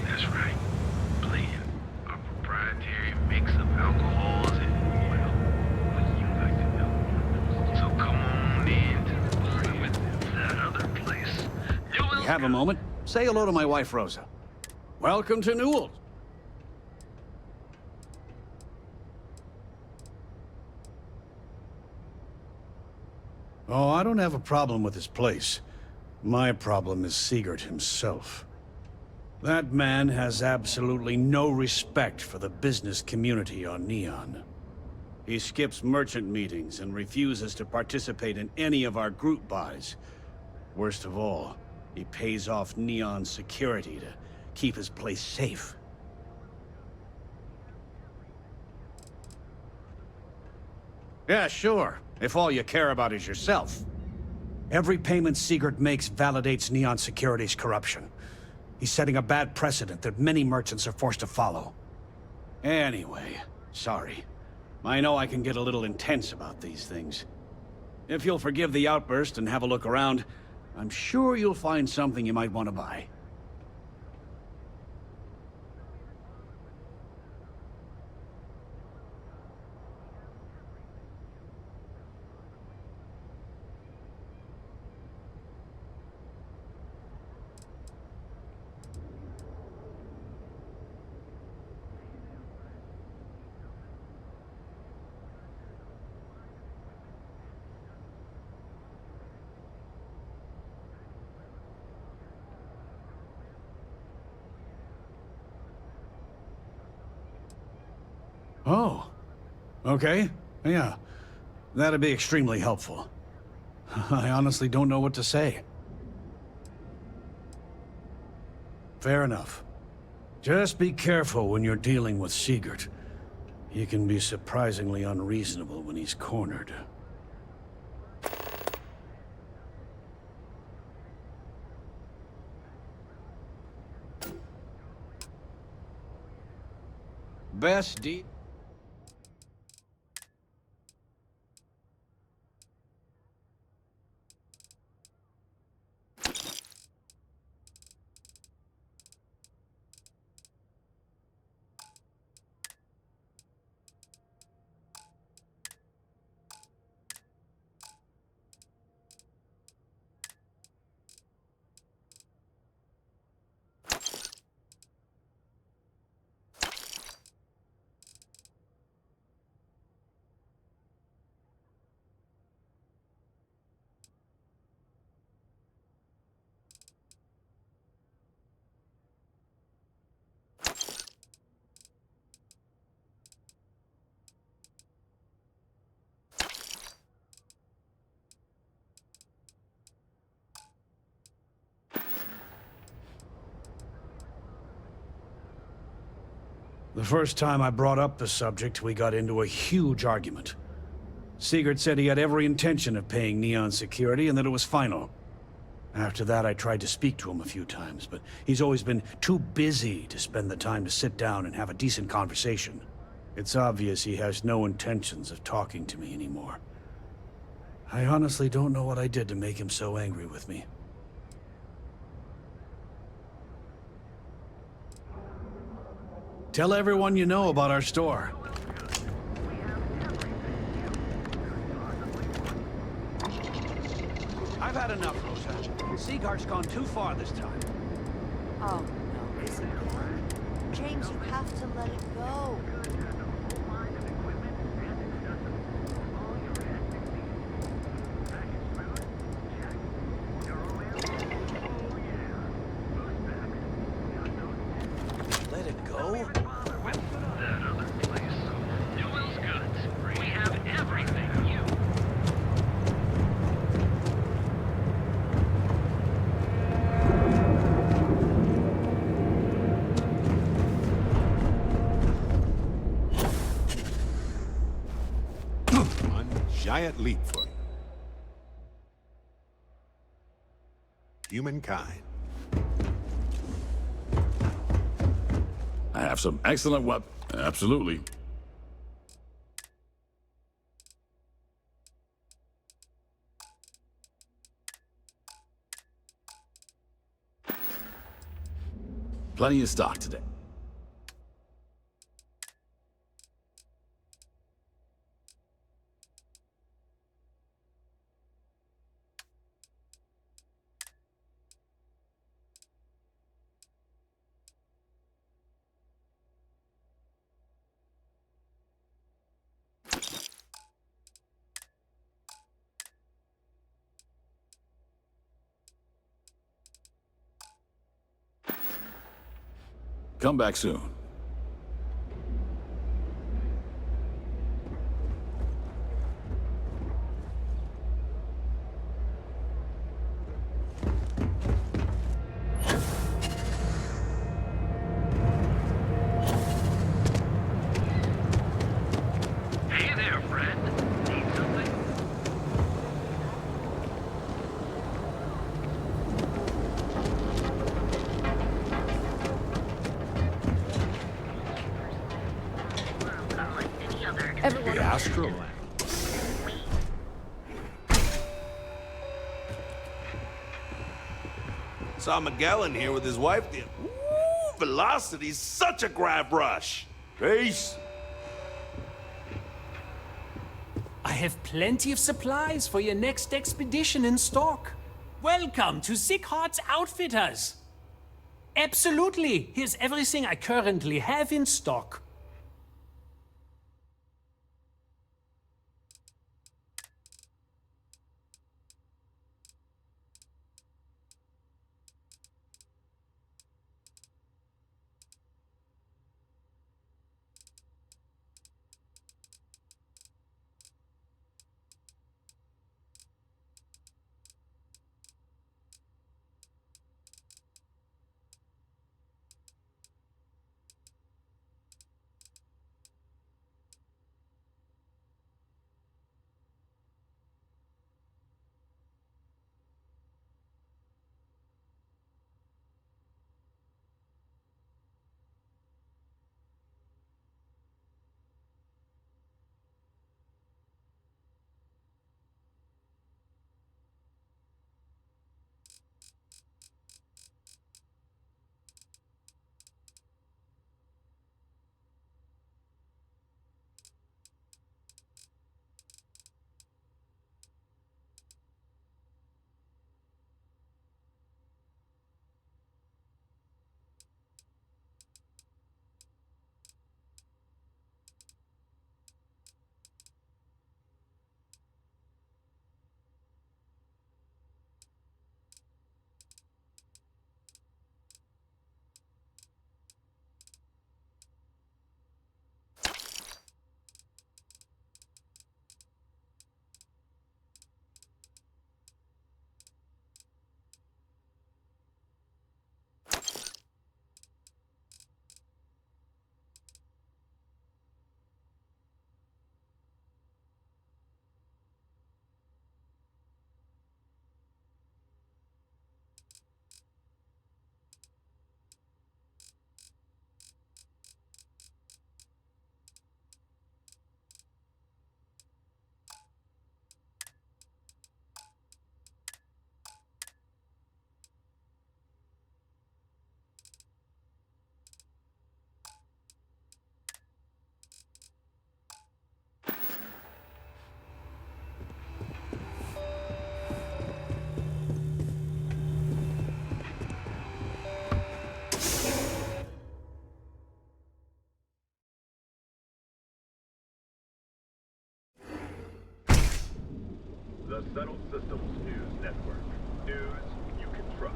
That's right. Blend. A proprietary mix of alcohols and, well, what you like to know. So come on in to the bar with that other place. You have a moment? Say hello to my wife, Rosa. Welcome to Newell. Oh, I don't have a problem with this place. My problem is Sigurd himself. That man has absolutely no respect for the business community on Neon. He skips merchant meetings and refuses to participate in any of our group buys. Worst of all, he pays off Neon's security to keep his place safe. Yeah, sure, if all you care about is yourself. Every payment Sigurd makes validates Neon Security's corruption. He's setting a bad precedent that many merchants are forced to follow. Anyway, sorry. I know I can get a little intense about these things. If you'll forgive the outburst and have a look around, I'm sure you'll find something you might want to buy. Oh, okay. Yeah, that'd be extremely helpful. I honestly don't know what to say. Fair enough. Just be careful when you're dealing with Sigurd. He can be surprisingly unreasonable when he's cornered. Best deal. The first time I brought up the subject, we got into a huge argument. Sigurd said he had every intention of paying Neon Security and that it was final. After that, I tried to speak to him a few times, but he's always been too busy to spend the time to sit down and have a decent conversation. It's obvious he has no intentions of talking to me anymore. I honestly don't know what I did to make him so angry with me. Tell everyone you know about our store. I've had enough, Rosa. Sigurd's gone too far this time. Oh, no, is it again? James, you have to let it go. giant leap for humankind. I have some excellent weapons. Absolutely. Plenty of stock today. Come back soon. Hey there, friend. Need something? Everyone. The Astral. Saw Magellan here with his wife. Ooh, velocity's such a grab rush. Peace. I have plenty of supplies for your next expedition in stock. Welcome to Sickhart's Outfitters. Absolutely. Here's everything I currently have in stock. The Settled Systems News Network. News you can trust.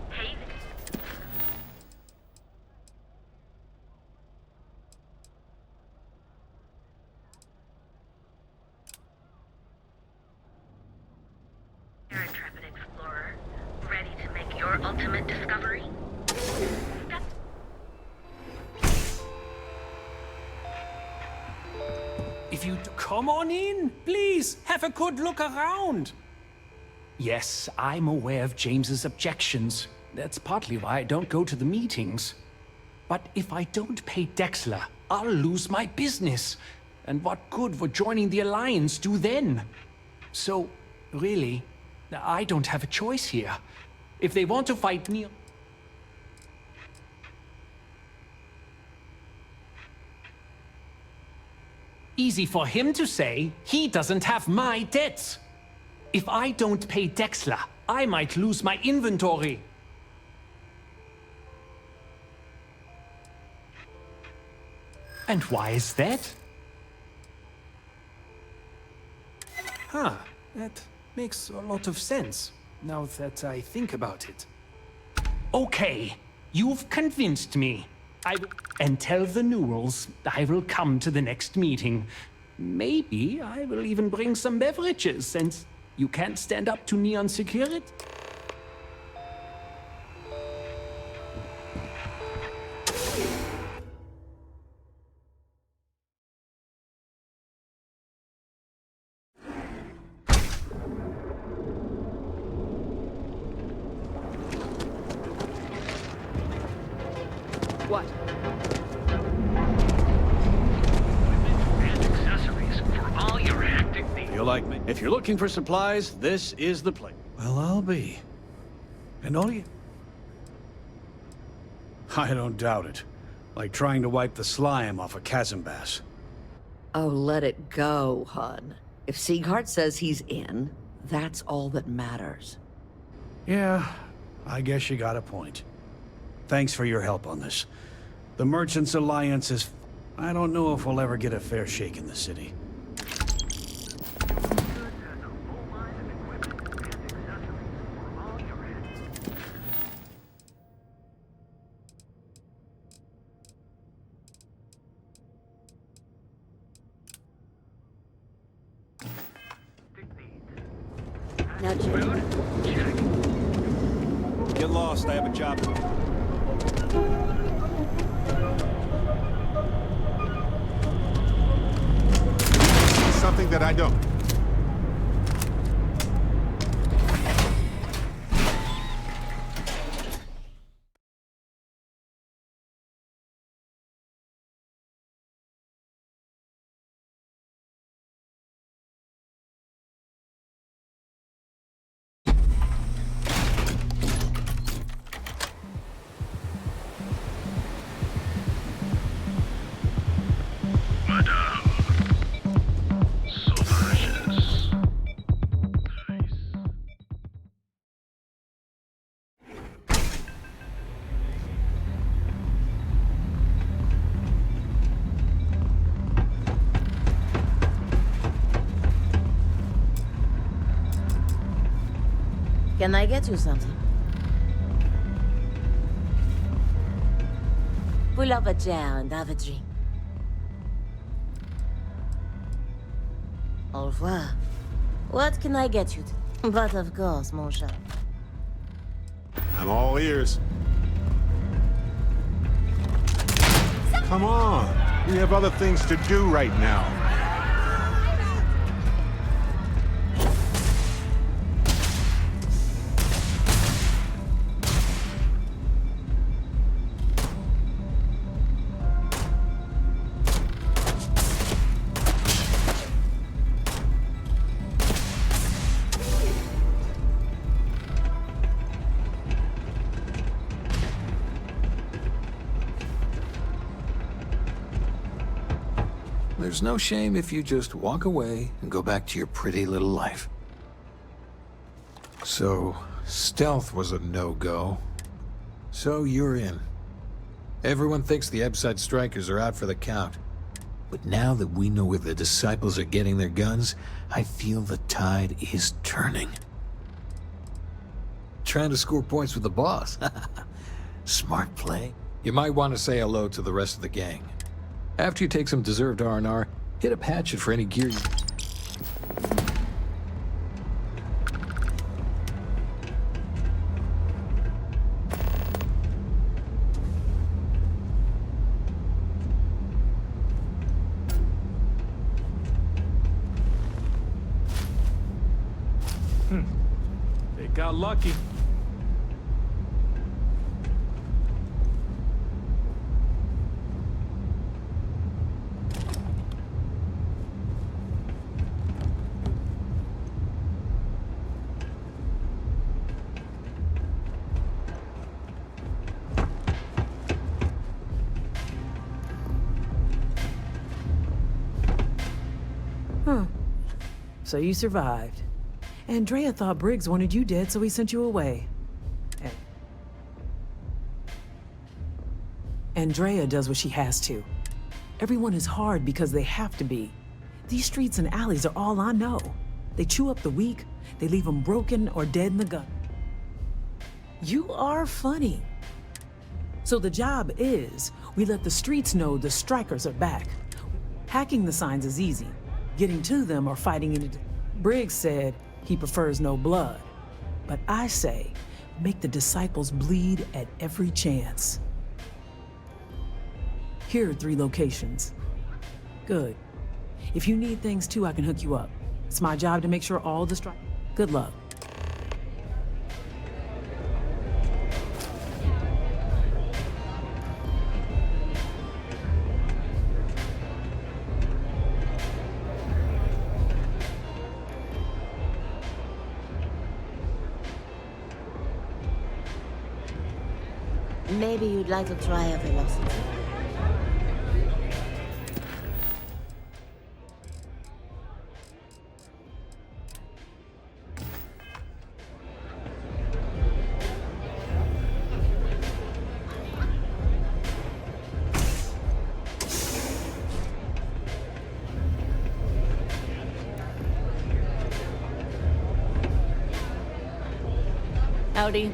Hey. You're intrepid explorer, ready to make your ultimate discovery? If you come on in. Please, have a good look around. Yes, I'm aware of James's objections. That's partly why I don't go to the meetings. But if I don't pay Dexler, I'll lose my business. And what good would joining the Alliance do then? So, really, I don't have a choice here. If they want to fight me... Easy for him to say, he doesn't have my debts. If I don't pay Dexler, I might lose my inventory. And why is that? Huh, that makes a lot of sense, now that I think about it. Okay, you've convinced me. And tell the Newells I will come to the next meeting. Maybe I will even bring some beverages, since you can't stand up to Neon Security. What? And accessories for all your hectic needs. You like me? If you're looking for supplies, this is the place. Well, I'll be. And all you... I don't doubt it. Like trying to wipe the slime off a chasm bass. Oh, let it go, hun. If Sieghart says he's in, that's all that matters. Yeah, I guess you got a point. Thanks for your help on this. The Merchants Alliance is... I don't know if we'll ever get a fair shake in the city. Now, Jim. Get lost, I have a job. Something that I don't. Can I get you something? Pull up a chair and have a drink. Au revoir. What can I get you? But of course, mon cher. I'm all ears. Come on. We have other things to do right now. There's no shame if you just walk away and go back to your pretty little life. So, stealth was a no-go. So you're in. Everyone thinks the Ebside strikers are out for the count. But now that we know where the disciples are getting their guns, I feel the tide is turning. Trying to score points with the boss. Smart play. You might want to say hello to the rest of the gang. After you take some deserved R&R, hit up Hatchet for any gear you... They got lucky. Huh. So you survived. Andrea thought Briggs wanted you dead, so he sent you away. Andrea does what she has to. Everyone is hard because they have to be. These streets and alleys are all I know. They chew up the weak, they leave them broken or dead in the gut. You are funny. So the job is, we let the streets know the strikers are back. Hacking the signs is easy. Getting to them or fighting in it. Briggs said he prefers no blood. But I say, make the disciples bleed at every chance. Here are 3 locations. Good. If you need things too, I can hook you up. It's my job to make sure all the strikers. Good luck. Maybe you'd like to try a velocity. Howdy.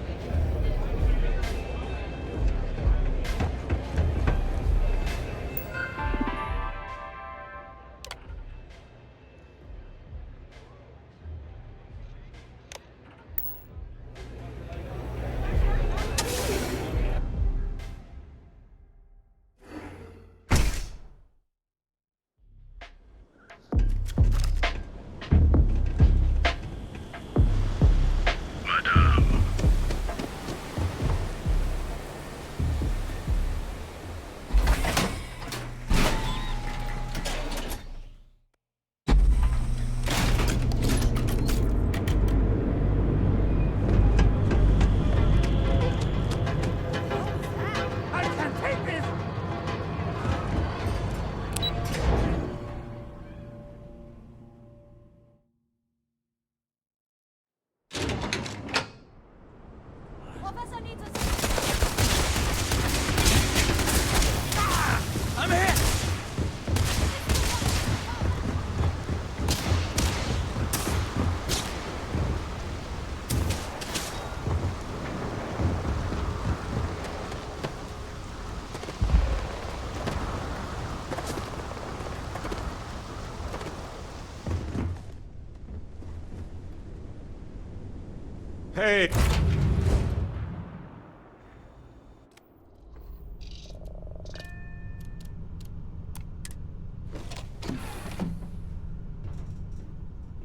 Hey!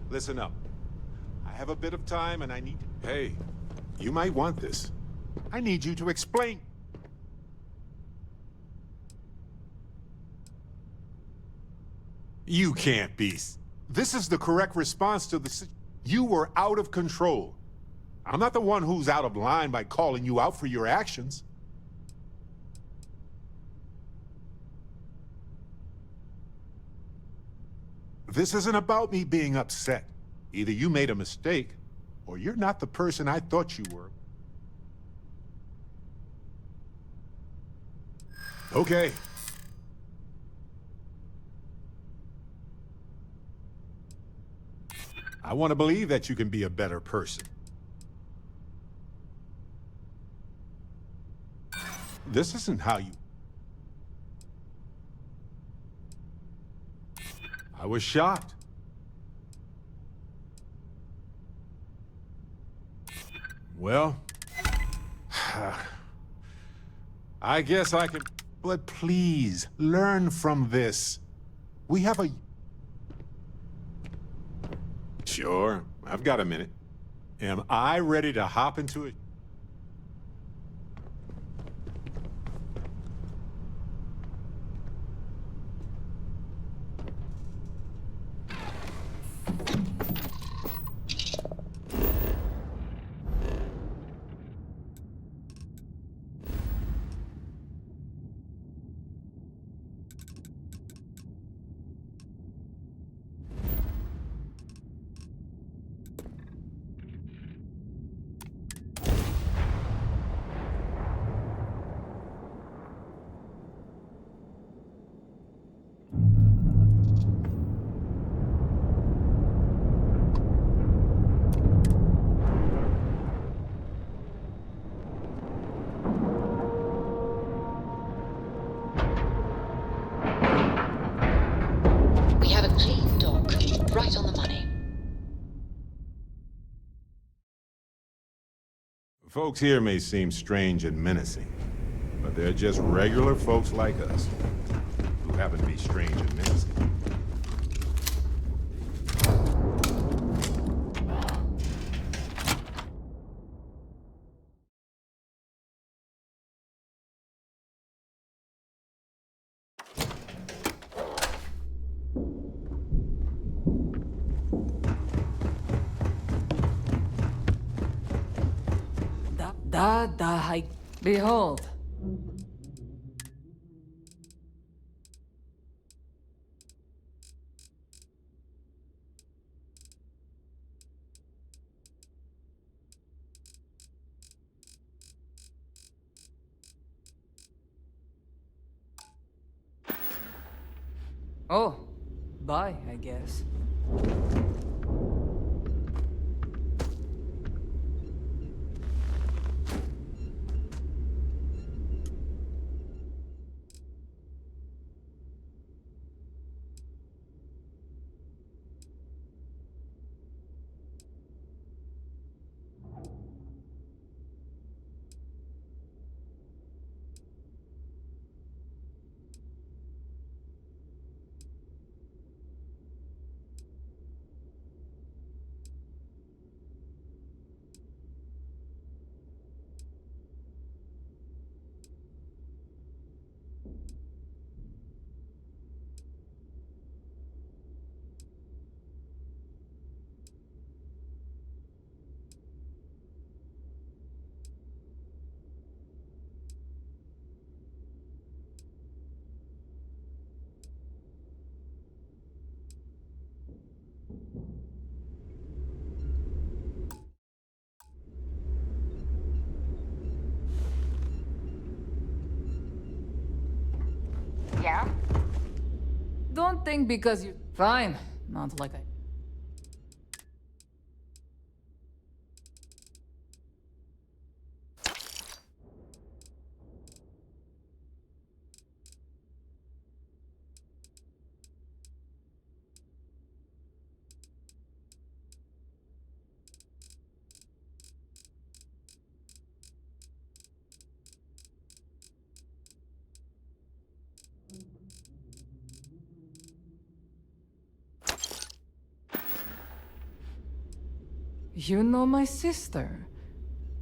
Listen up. I have a bit of time and I need... Hey, you might want this. I need you to explain... You can't be... This is the correct response to the... You were out of control. I'm not the one who's out of line by calling you out for your actions. This isn't about me being upset. Either you made a mistake, or you're not the person I thought you were. Okay. I want to believe that you can be a better person. This isn't how you... I was shocked. Well, I guess I can... But please, learn from this. We have a... Sure, I've got a minute. Am I ready to hop into it? We have a clean dock, right on the money. Folks here may seem strange and menacing, but they're just regular folks like us who happen to be strange and menacing. Behold. Oh, bye, I guess. Yeah? Don't think because you... Fine. Not like I... You know my sister.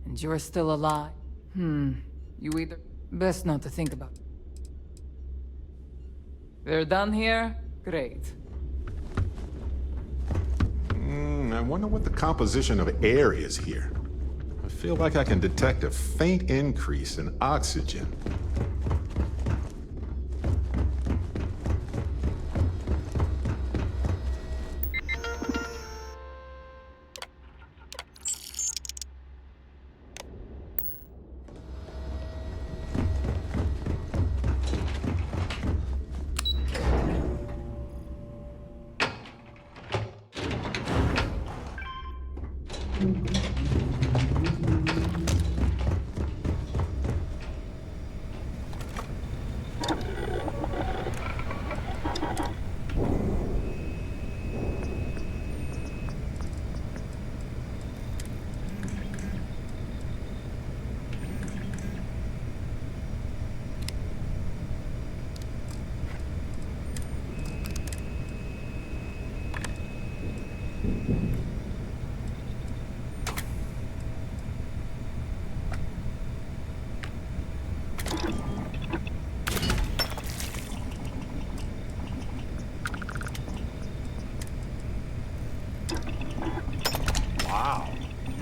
And you're still alive. You either... Best not to think about it. They're done here? Great. I wonder what the composition of air is here. I feel like I can detect a faint increase in oxygen.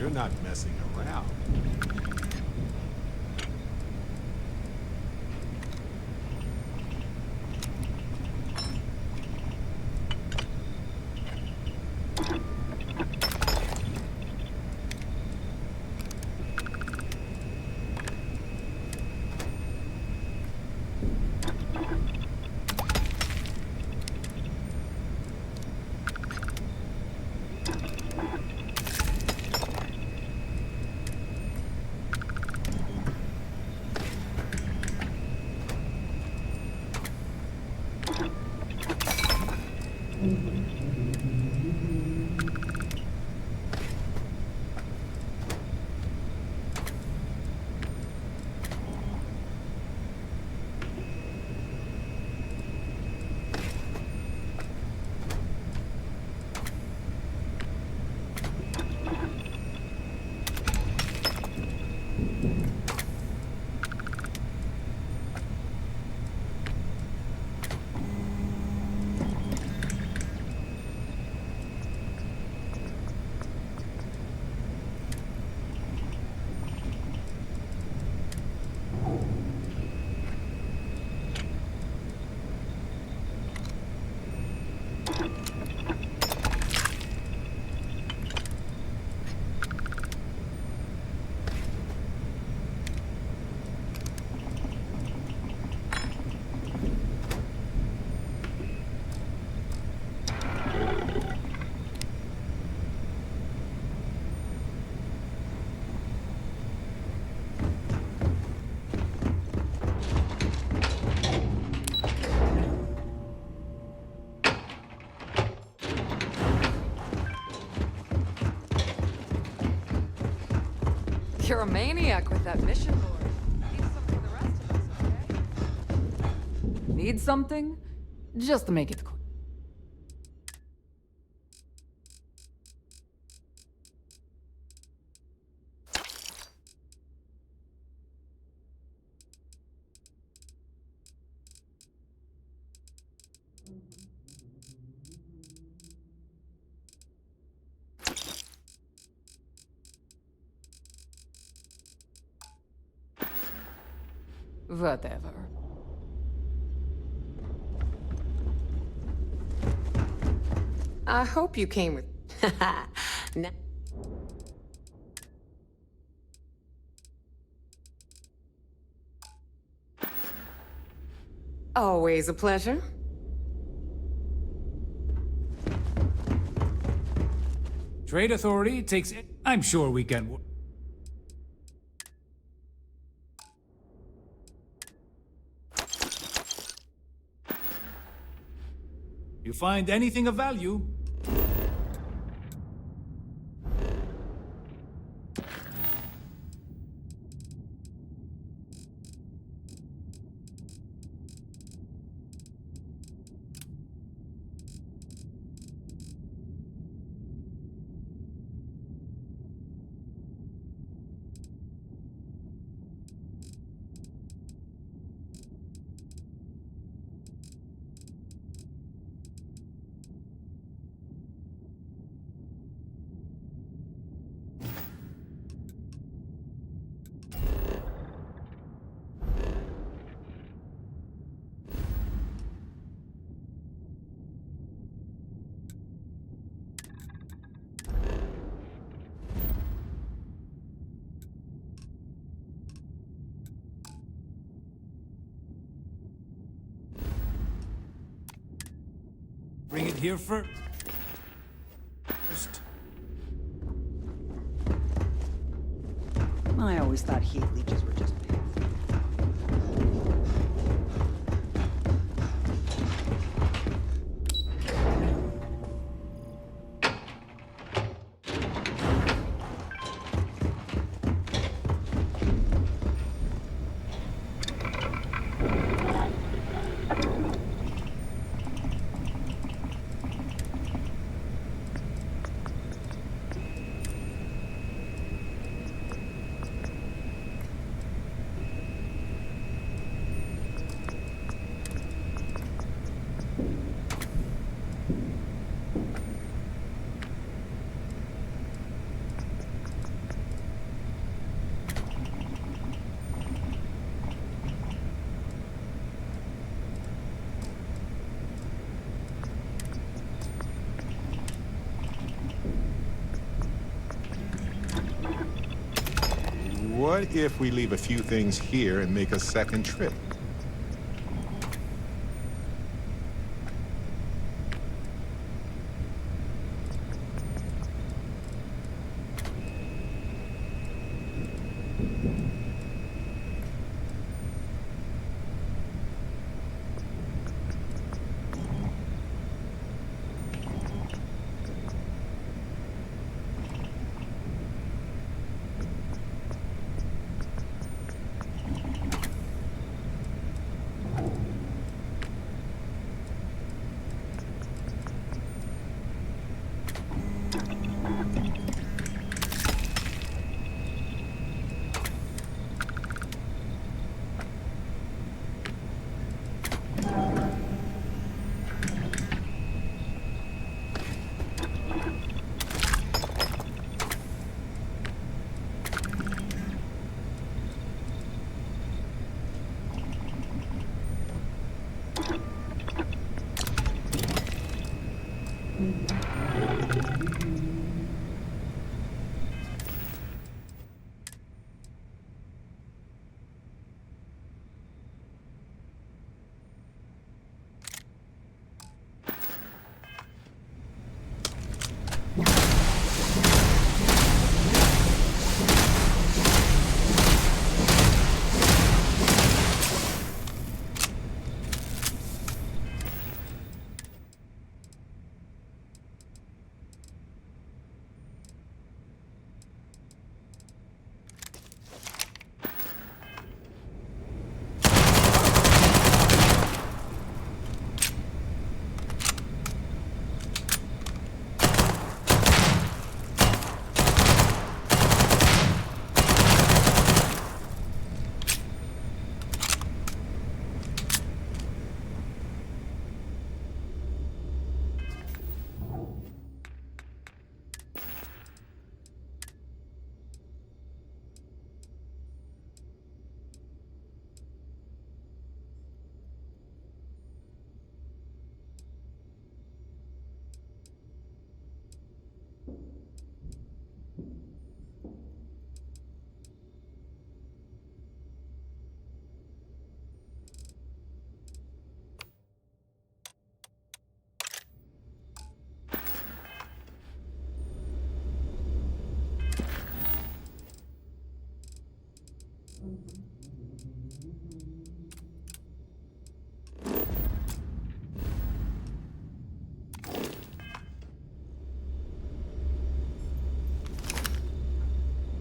You're not messing around. You're a maniac with that mission board. Need some for the rest of us, okay? Need something? Just to make it quick. Whatever. I hope you came with... Nah. Always a pleasure. Trade Authority takes... I'm sure we can... You find anything of value? Bring it here first. I always thought heat leeches were just bad. What if we leave a few things here and make a second trip?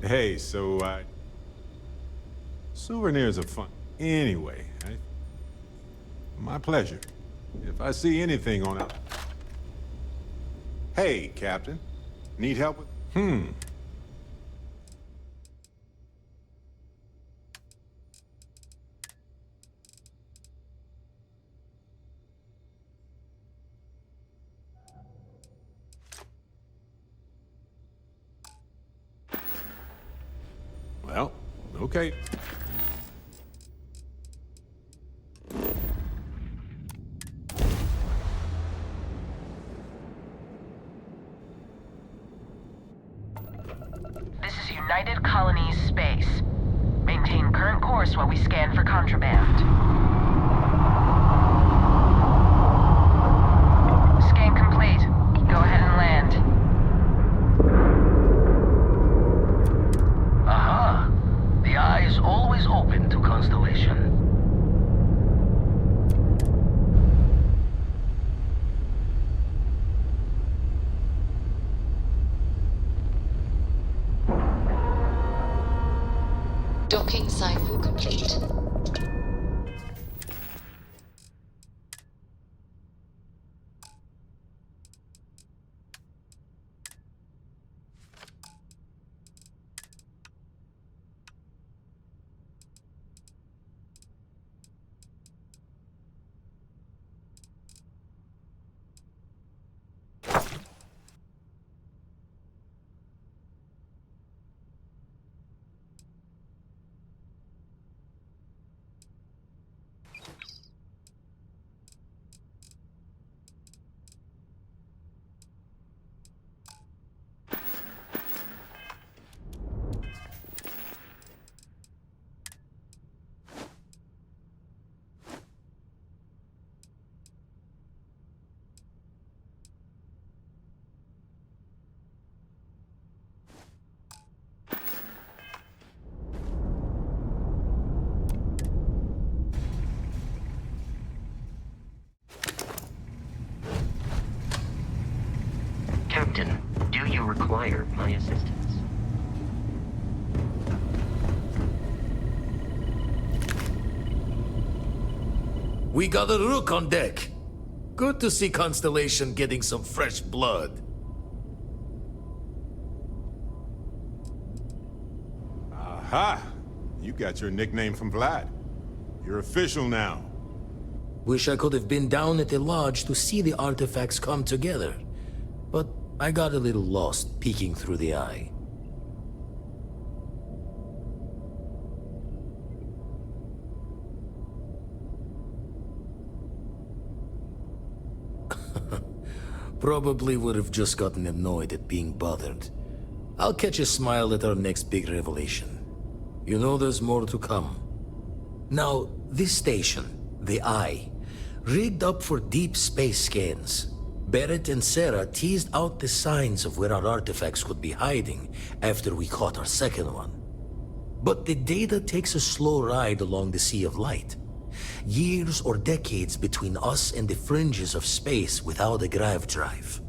Hey, souvenirs are fun. Anyway, my pleasure. If I see anything on it... Hey, Captain. Need help with... Well, okay. This is United Colonies Space. Maintain current course while we scan for contraband. Scan complete. Go ahead and land. Aha! The eye is always open to Constellation. Docking cycle complete. require my assistance. We got a rook on deck. Good to see Constellation getting some fresh blood. Aha! You got your nickname from Vlad. You're official now. Wish I could have been down at the lodge to see the artifacts come together. But I got a little lost peeking through the eye. Probably would have just gotten annoyed at being bothered. I'll catch a smile at our next big revelation. You know there's more to come. Now, this station, the Eye, rigged up for deep space scans. Barrett and Sarah teased out the signs of where our artifacts could be hiding after we caught our second one. But the data takes a slow ride along the Sea of Light. Years or decades between us and the fringes of space without a grav drive.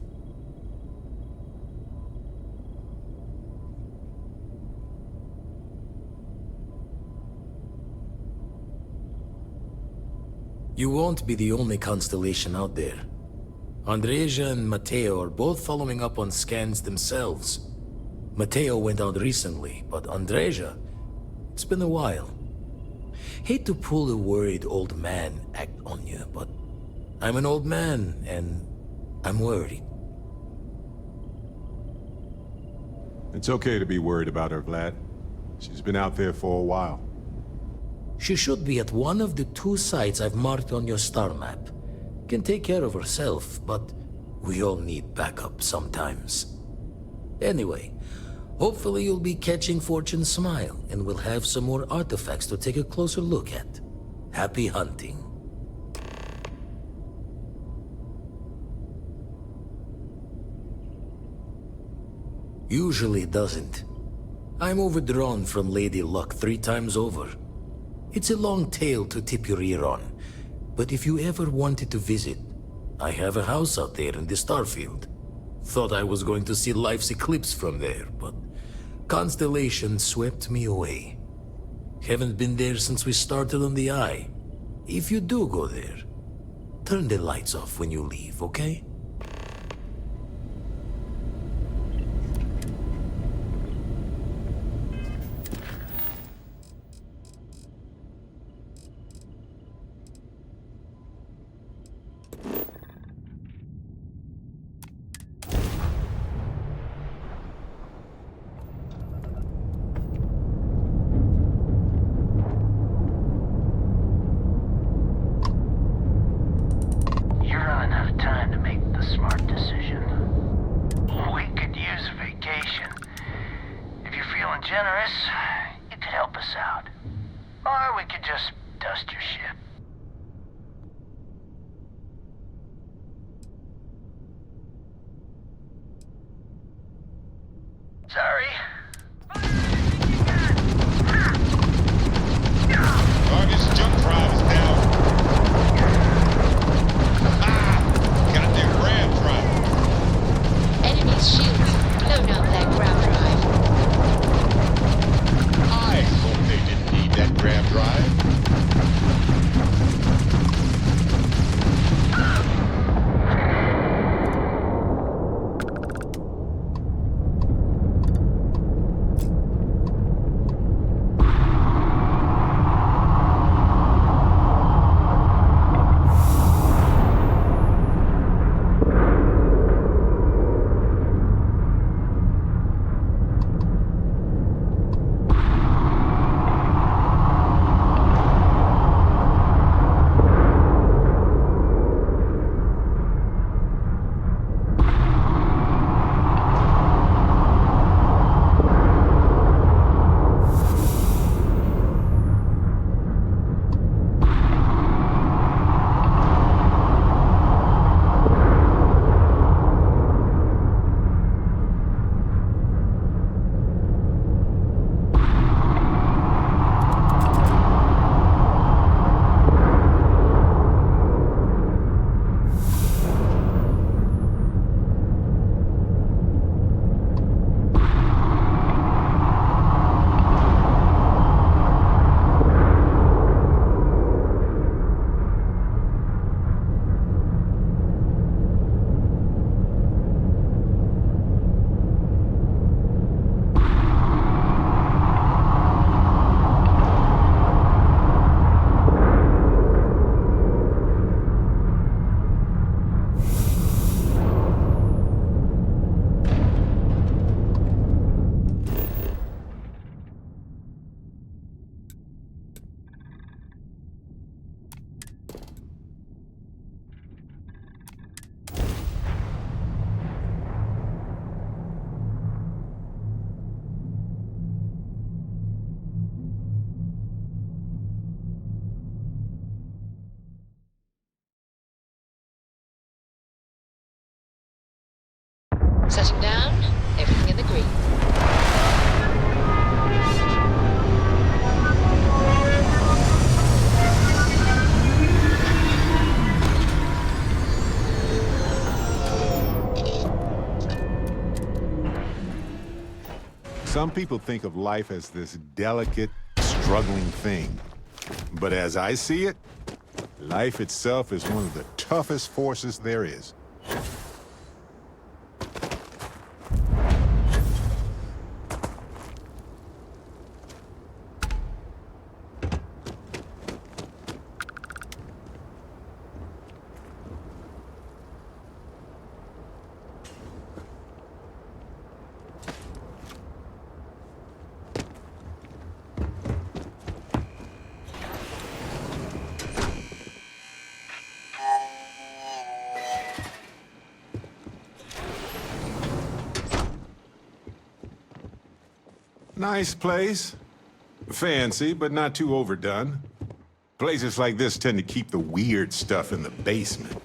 You won't be the only constellation out there. Andreja and Mateo are both following up on scans themselves. Mateo went out recently, but Andreja, it's been a while. Hate to pull a worried old man act on you, but I'm an old man, and I'm worried. It's okay to be worried about her, Vlad. She's been out there for a while. She should be at one of the 2 sites I've marked on your star map. Can take care of herself, but we all need backup sometimes. Anyway, hopefully you'll be catching Fortune's smile, and we'll have some more artifacts to take a closer look at. Happy hunting. Usually it doesn't. I'm overdrawn from Lady Luck 3 times over. It's a long tale to tip your ear on, but if you ever wanted to visit, I have a house out there in the Starfield. Thought I was going to see life's eclipse from there, but Constellation swept me away. Haven't been there since we started on the Eye. If you do go there, turn the lights off when you leave, okay? Generous, you could help us out. Or we could just dust your ship. Sorry. Target's jump drive is down. Got their grab drive. Enemy's shields. Blown out that grab drive. I hope they didn't need that grab drive. Setting down. Everything in the green. Some people think of life as this delicate, struggling thing. But as I see it, life itself is one of the toughest forces there is. Nice place. Fancy, but not too overdone. Places like this tend to keep the weird stuff in the basement.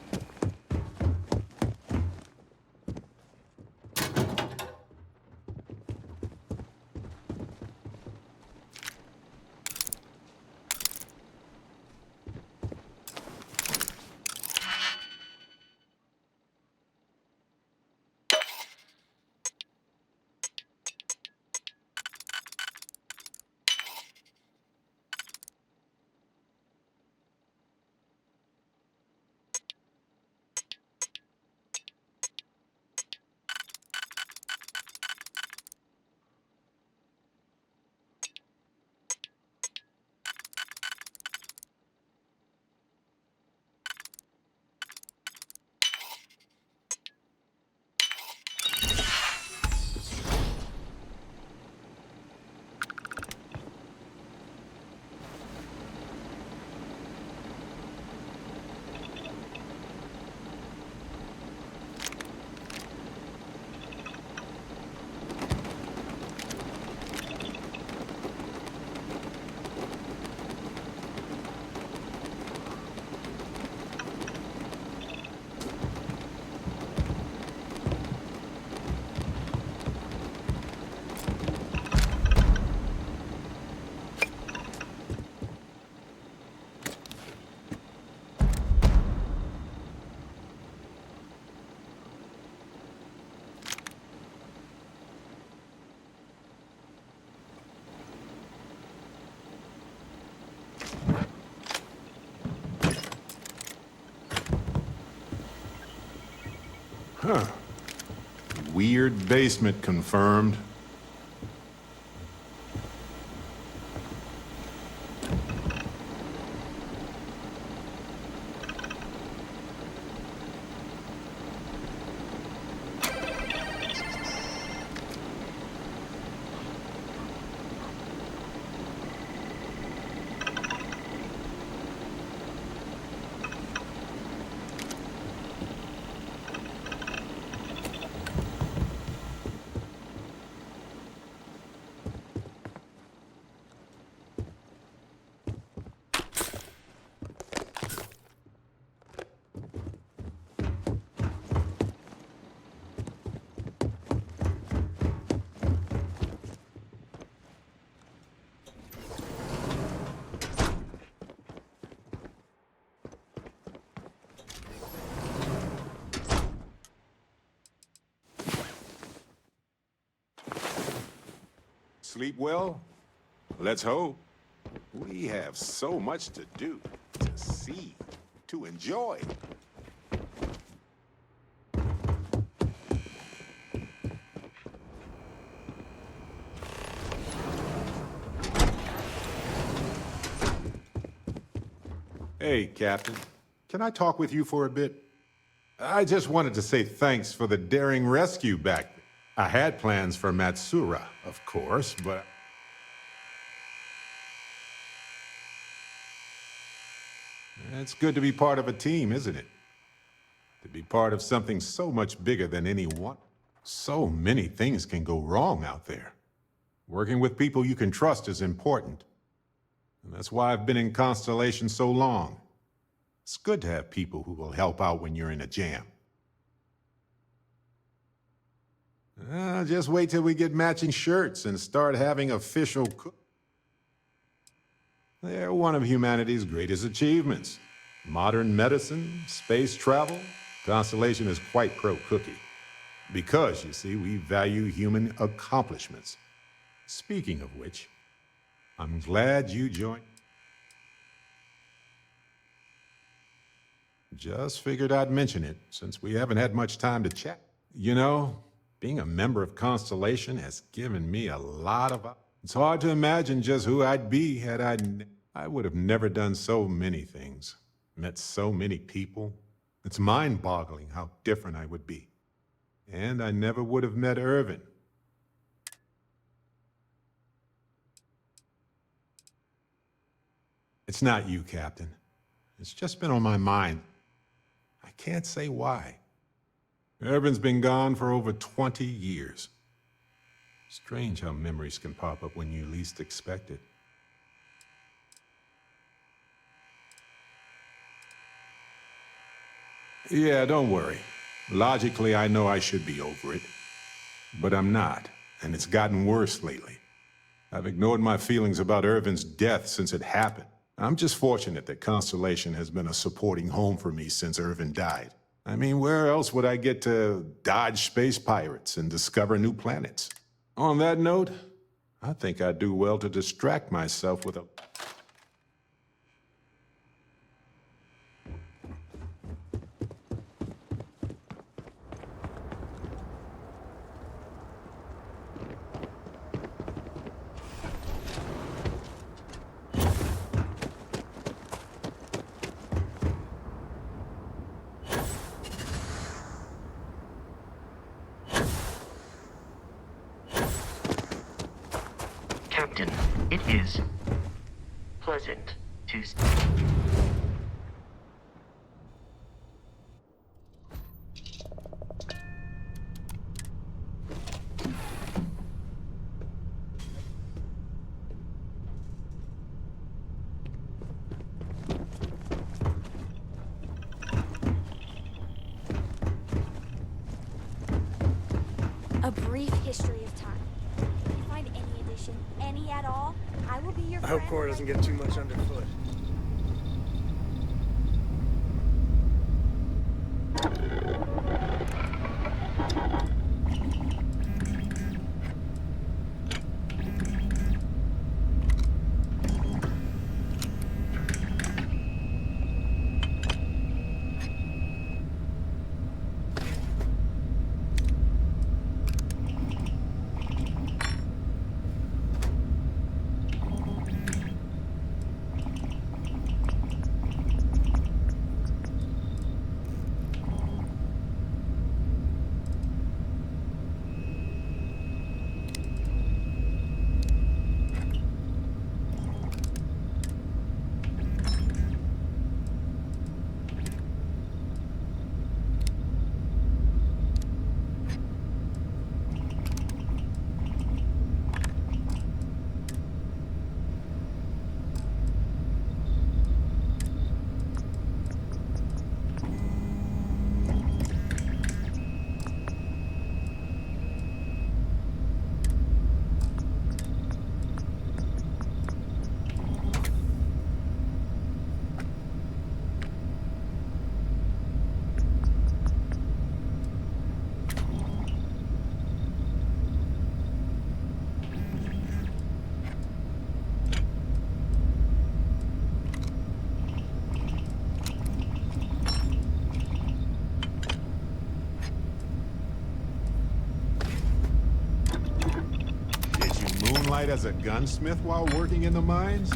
Huh. Weird basement confirmed. Sleep well? Let's hope. We have so much to do, to see, to enjoy. Hey, Captain. Can I talk with you for a bit? I just wanted to say thanks for the daring rescue back there. I had plans for Matsura, of course, but... It's good to be part of a team, isn't it? To be part of something so much bigger than any one. So many things can go wrong out there. Working with people you can trust is important. And that's why I've been in Constellation so long. It's good to have people who will help out when you're in a jam. Just wait till we get matching shirts and start having official They're one of humanity's greatest achievements. Modern medicine, space travel, Constellation is quite pro-cookie. Because, you see, we value human accomplishments. Speaking of which, I'm glad you joined. Just figured I'd mention it, since we haven't had much time to chat. You know, being a member of Constellation has given me a lot of... It's hard to imagine just who I'd be had I would have never done so many things, met so many people. It's mind-boggling how different I would be. And I never would have met Irvin. It's not you, Captain. It's just been on my mind. I can't say why. Irvin's been gone for over 20 years. Strange how memories can pop up when you least expect it. Yeah, don't worry. Logically, I know I should be over it. But I'm not, and it's gotten worse lately. I've ignored my feelings about Irvin's death since it happened. I'm just fortunate that Constellation has been a supporting home for me since Irvin died. I mean, where else would I get to dodge space pirates and discover new planets? On that note, I think I'd do well to distract myself with a... Captain, it is pleasant to... A brief history of time. If you find any addition, any at all, I will be your I friend. hope Cora doesn't get too much underfoot. As a gunsmith while working in the mines?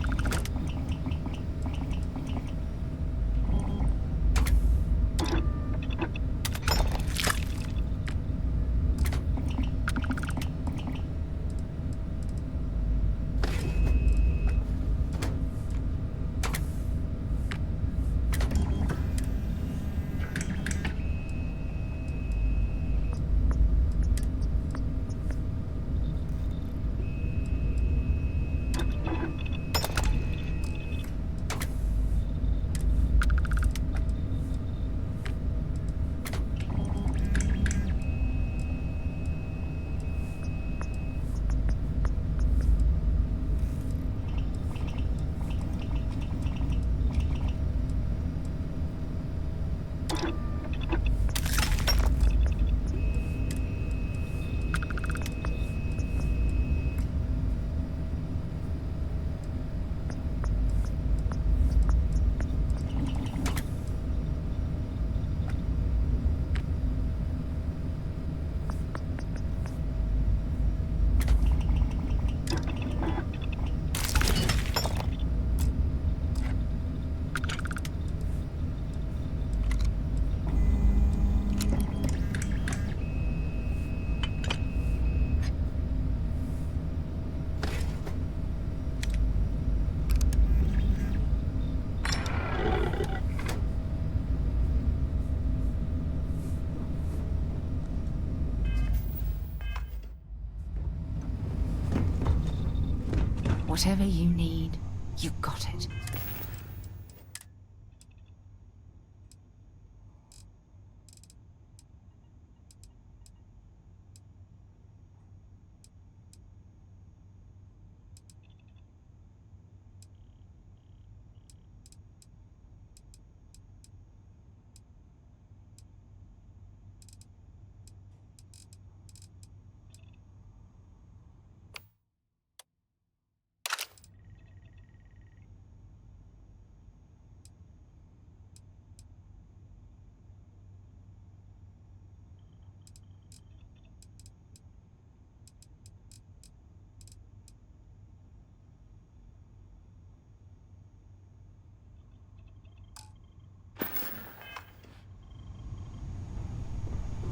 Whatever you need, you got it.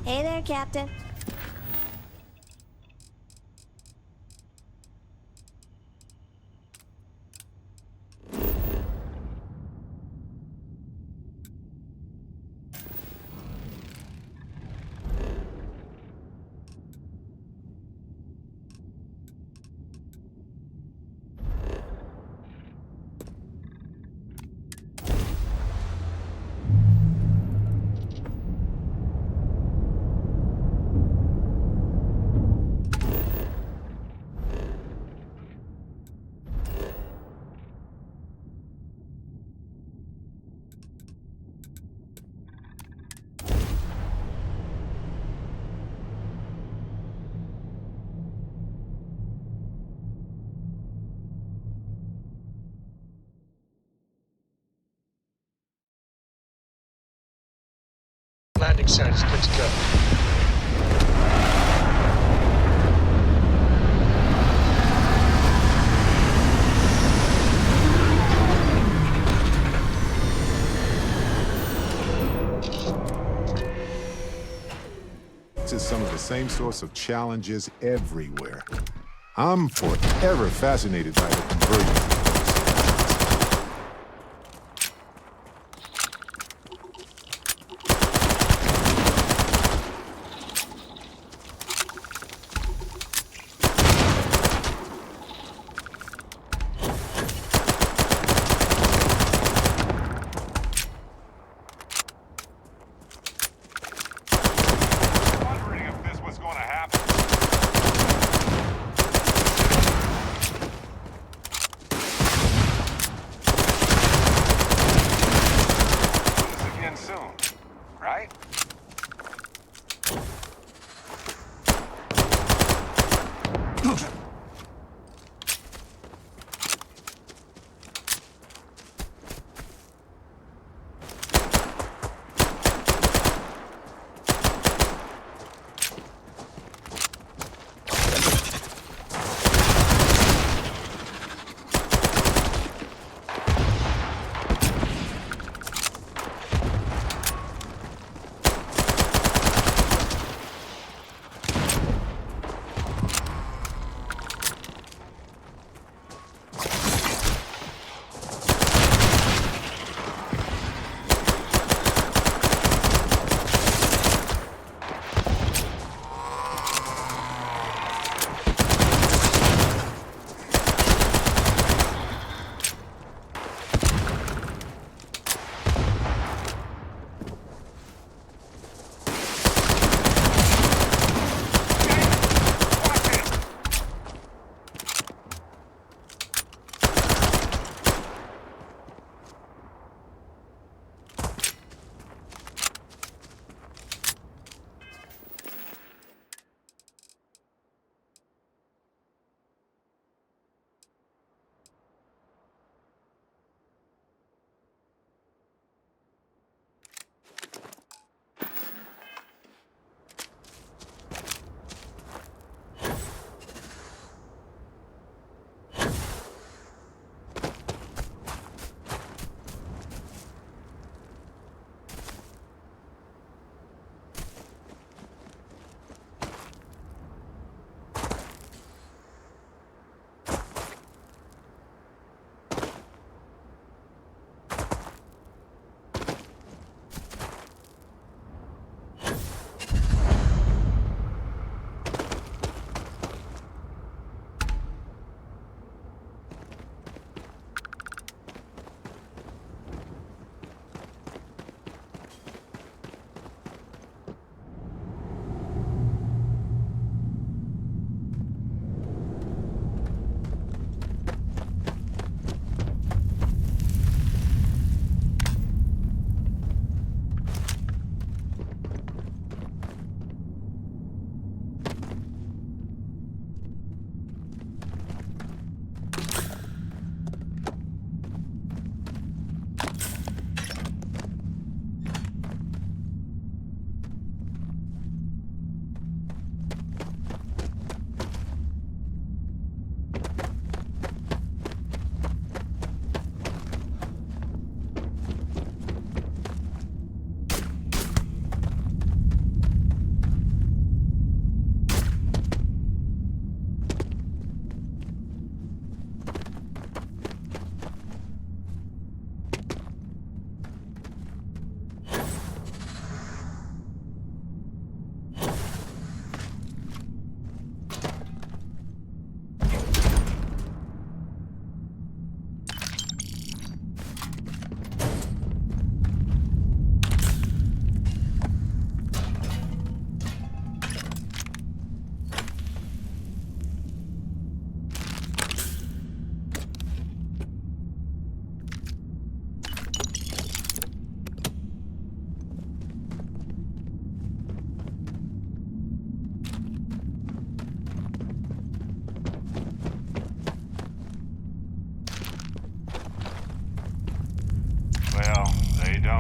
Hey there, Captain. Landing site is good to go. To some of the same sorts of challenges everywhere. I'm forever fascinated by the convergence.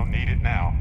don't need it now.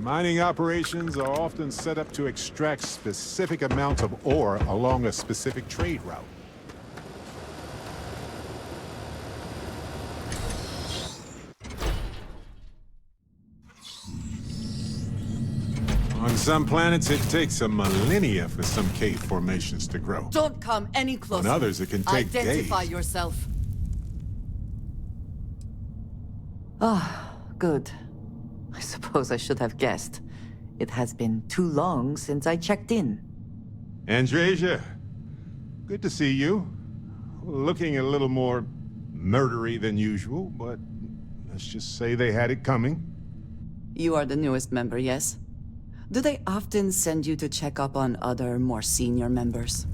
Mining operations are often set up to extract specific amounts of ore along a specific trade route. On some planets, it takes a millennia for some cave formations to grow. Don't come any closer. On others, it can take Identify days. yourself. Ah, good. I suppose I should have guessed. It has been too long since I checked in. Andresia, good to see you. Looking a little more murdery than usual, but let's just say they had it coming. You are the newest member, yes? Do they often send you to check up on other, more senior members?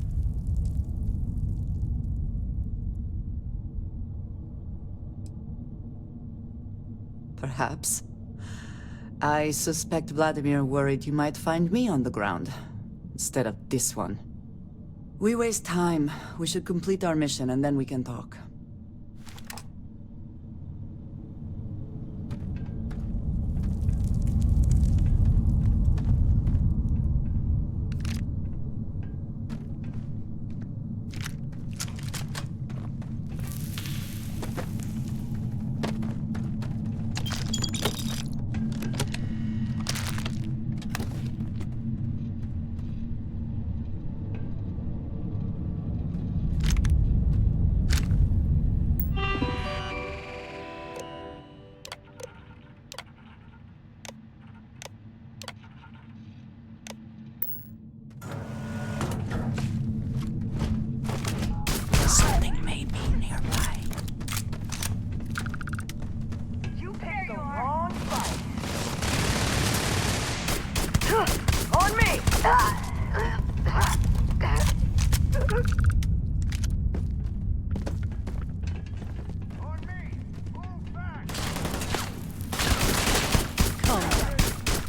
Perhaps. I suspect Vladimir worried you might find me on the ground, instead of this one. We waste time. We should complete our mission and then we can talk.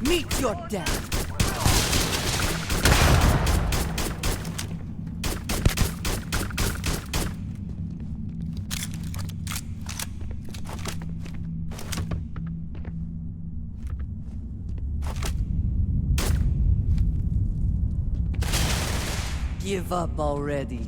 Meet your death. Give up already.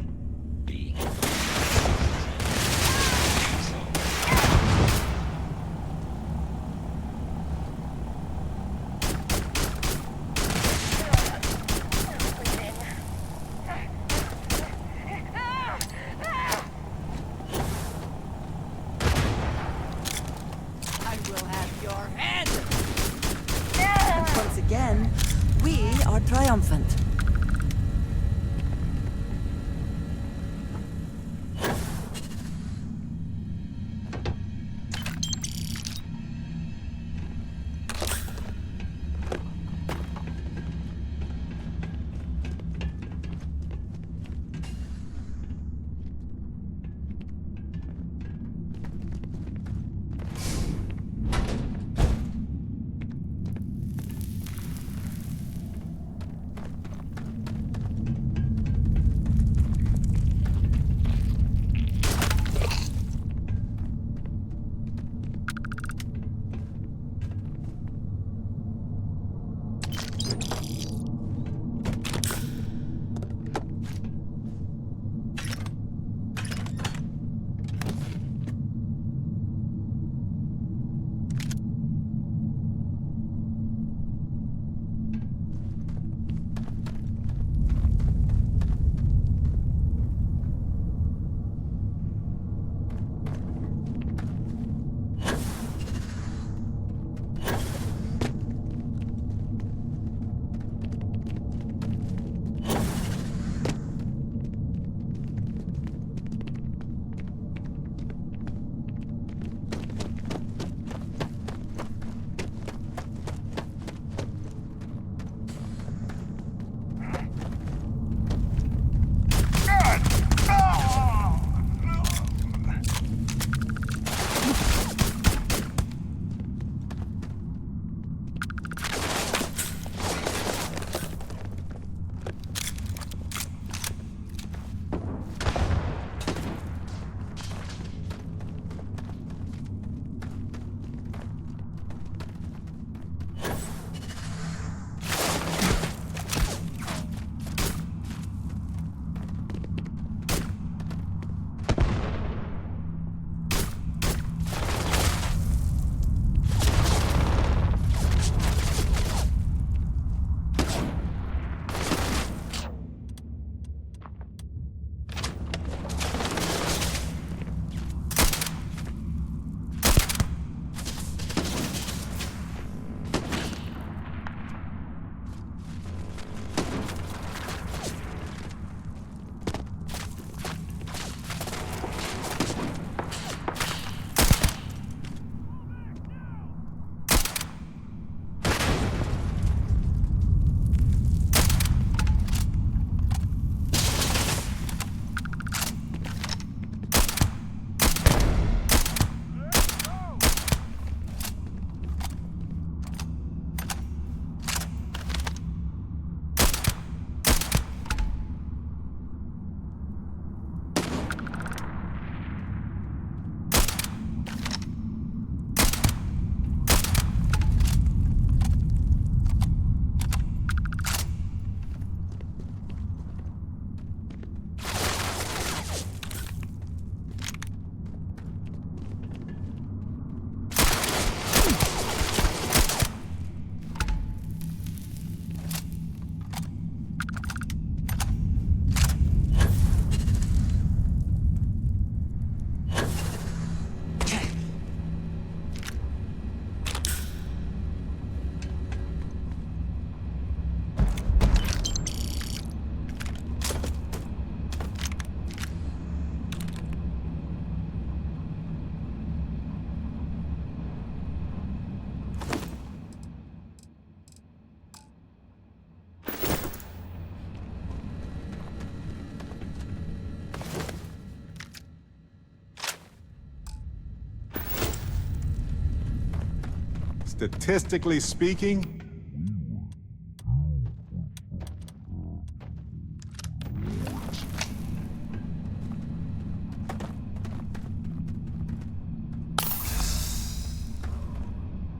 statistically speaking,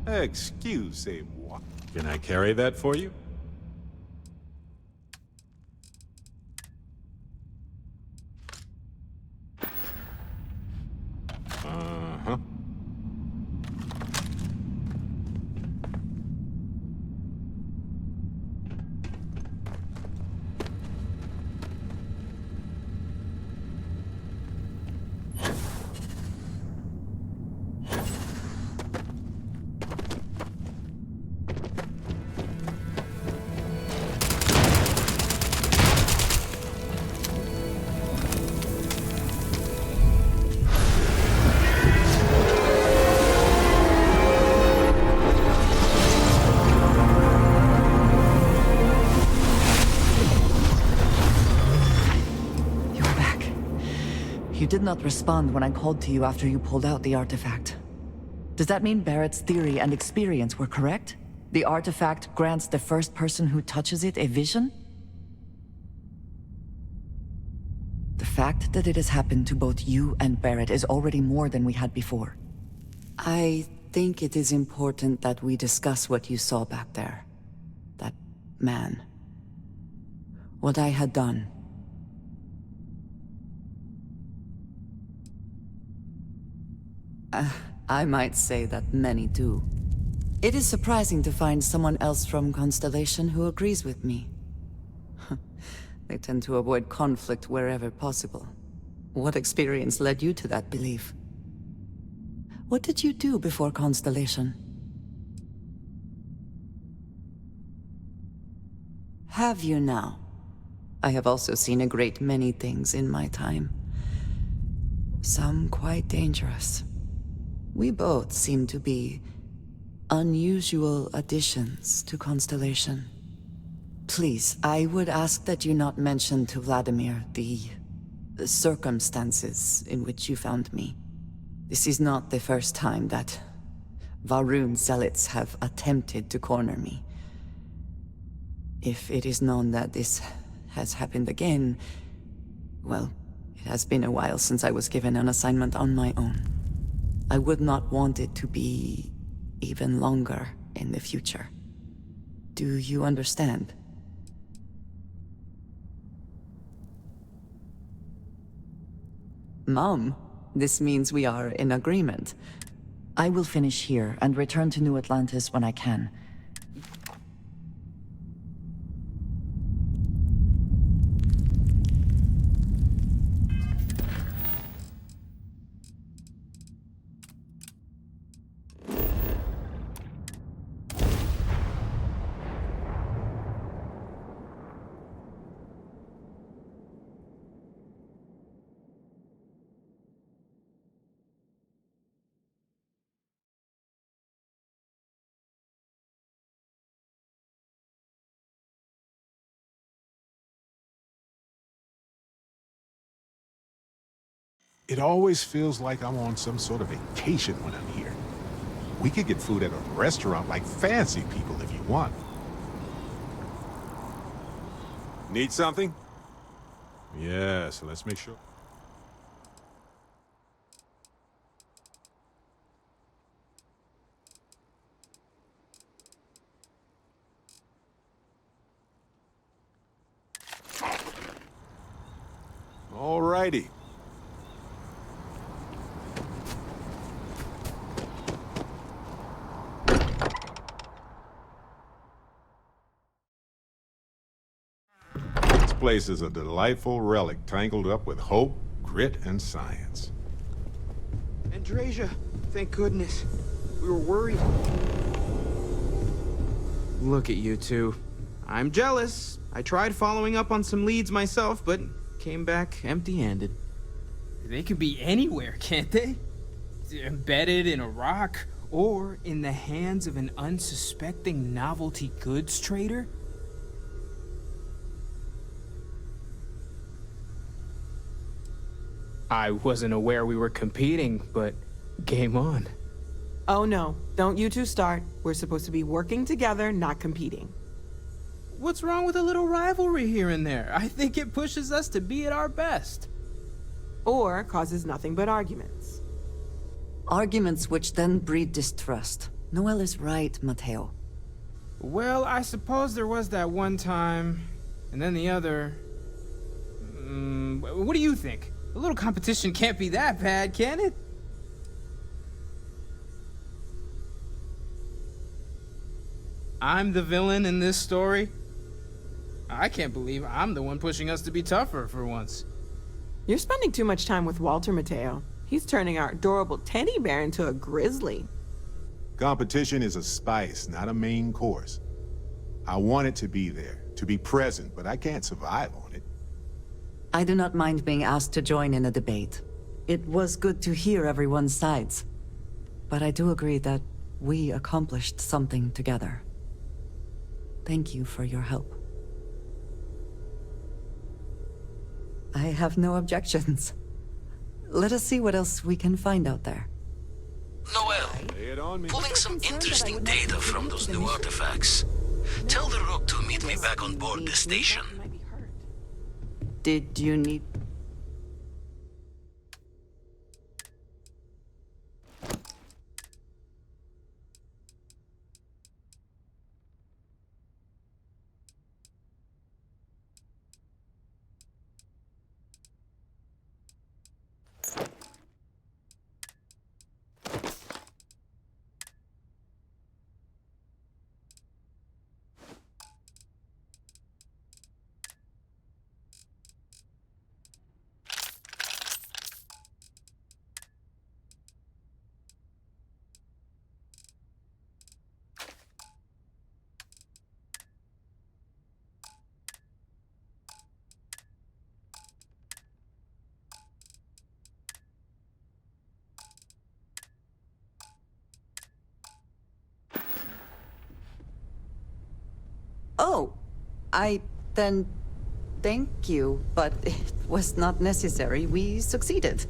excusez-moi. Can I carry that for you? Uh-huh. You did not respond when I called to you after you pulled out the artifact. Does that mean Barrett's theory and experience were correct? The artifact grants the first person who touches it a vision? The fact that it has happened to both you and Barrett is already more than we had before. I think it is important that we discuss what you saw back there. That man. What I had done. I might say that many do. It is surprising to find someone else from Constellation who agrees with me. They tend to avoid conflict wherever possible. What experience led you to that belief? What did you do before Constellation? Have you now? I have also seen a great many things in my time. Some quite dangerous. We both seem to be unusual additions to Constellation. Please, I would ask that you not mention to Vladimir the circumstances in which you found me. This is not the first time that Varun zealots have attempted to corner me. If it is known that this has happened again, well, it has been a while since I was given an assignment on my own. I would not want it to be even longer in the future. Do you understand? Mom, this means we are in agreement. I will finish here and return to New Atlantis when I can. It always feels like I'm on some sort of vacation when I'm here. We could get food at a restaurant like fancy people if you want. Need something? Yes, let's make sure. All righty. This place is a delightful relic tangled up with hope, grit, and science. Andrasia, thank goodness. We were worried. Look at you two. I'm jealous. I tried following up on some leads myself, but came back empty-handed. They could be anywhere, can't they? Embedded in a rock, or in the hands of an unsuspecting novelty goods trader? I wasn't aware we were competing, but game on. Oh no, don't you two start. We're supposed to be working together, not competing. What's wrong with a little rivalry here and there? I think it pushes us to be at our best. Or causes nothing but arguments. Arguments which then breed distrust. Noel is right, Mateo. Well, I suppose there was that one time, and then the other. What do you think? A little competition can't be that bad, can it? I'm the villain in this story? I can't believe I'm the one pushing us to be tougher for once. You're spending too much time with Walter, Mateo. He's turning our adorable teddy bear into a grizzly. Competition is a spice, not a main course. I want it to be there, to be present, but I can't survive on it. I do not mind being asked to join in a debate. It was good to hear everyone's sides. But I do agree that we accomplished something together. Thank you for your help. I have no objections. Let us see what else we can find out there. Noel, pulling some interesting data from those new artifacts. Tell the Rook to meet me back on board the station. Did you need... Oh, then thank you, but it was not necessary. We succeeded.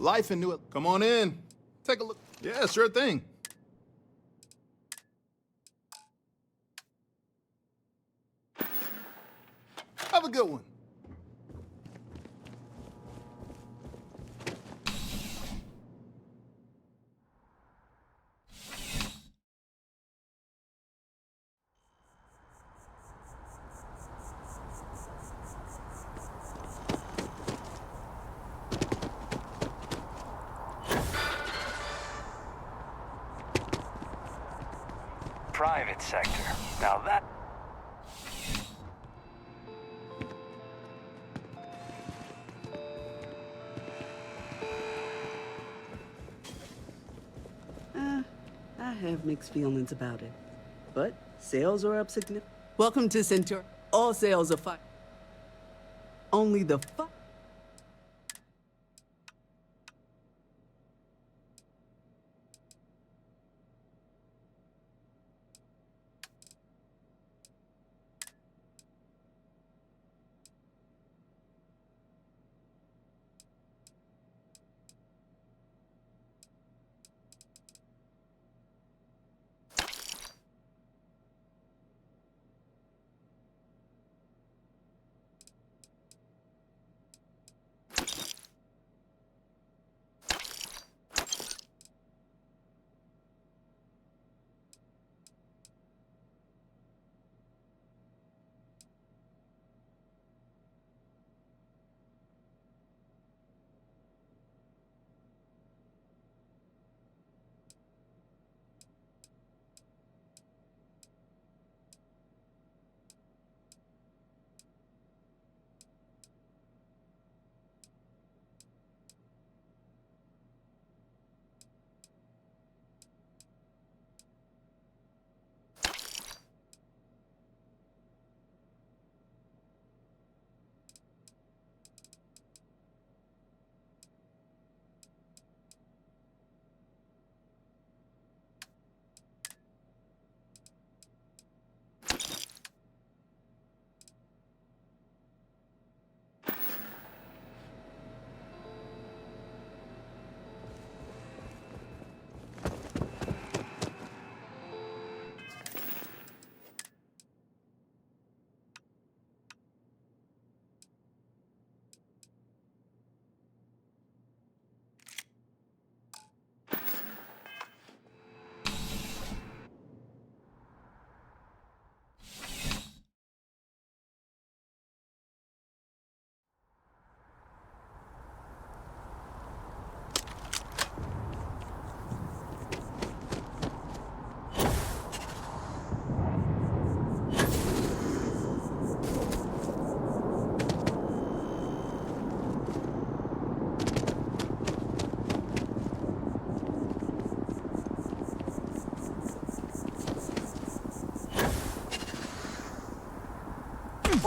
Life in New... Come on in. Take a look. Yeah, sure thing. Have a good one. Private sector. Now that... I have mixed feelings about it. But sales are up significantly. Welcome to Centaur. All sales are fine. Only the fuck.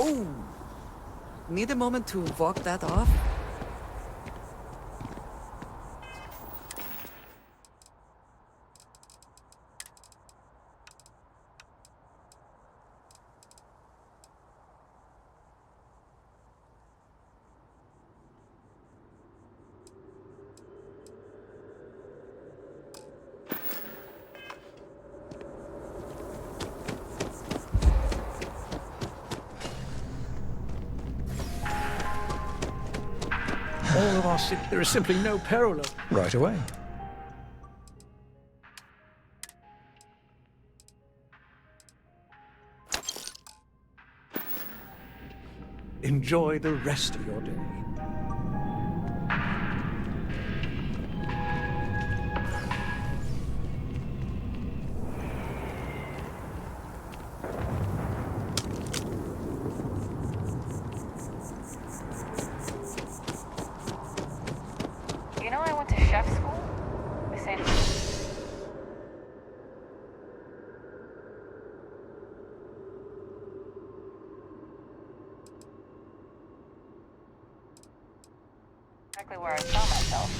Oh! Need a moment to walk that off? All of our there is simply no parallel. Right away. Enjoy the rest of your day. You know I went to chef school? They say exactly where I saw myself.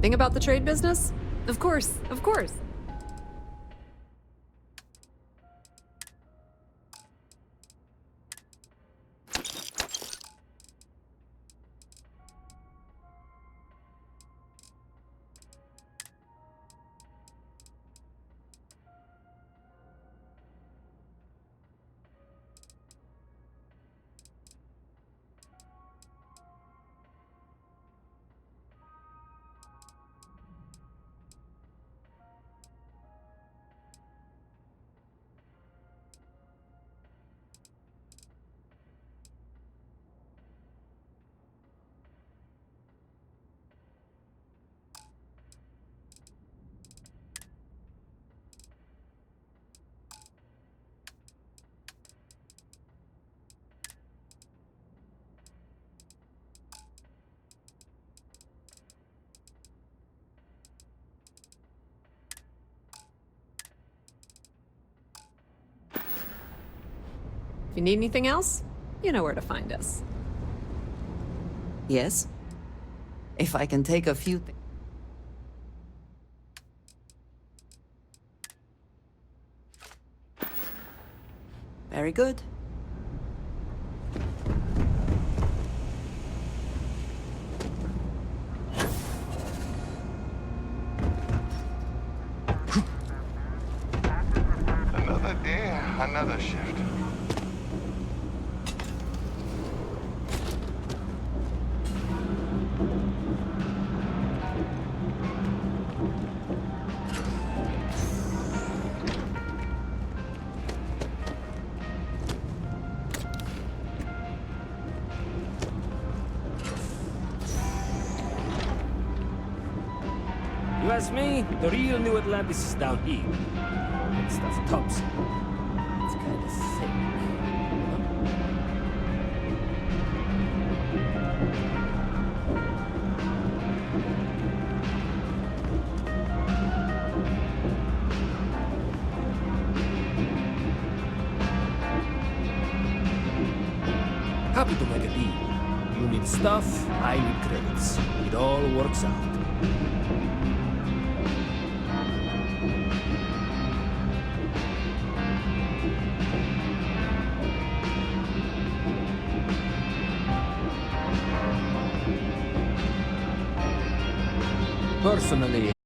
Forgetting about the trade business? Of course, of course. If you need anything else, you know where to find us. Yes? If I can take a few things. Very good. Another day, another shift. You ask me, the real New Atlantis is down here. That stuff tops. It's kinda sick. Happy to make a deal. You need stuff, I need credits. It all works out. Personally,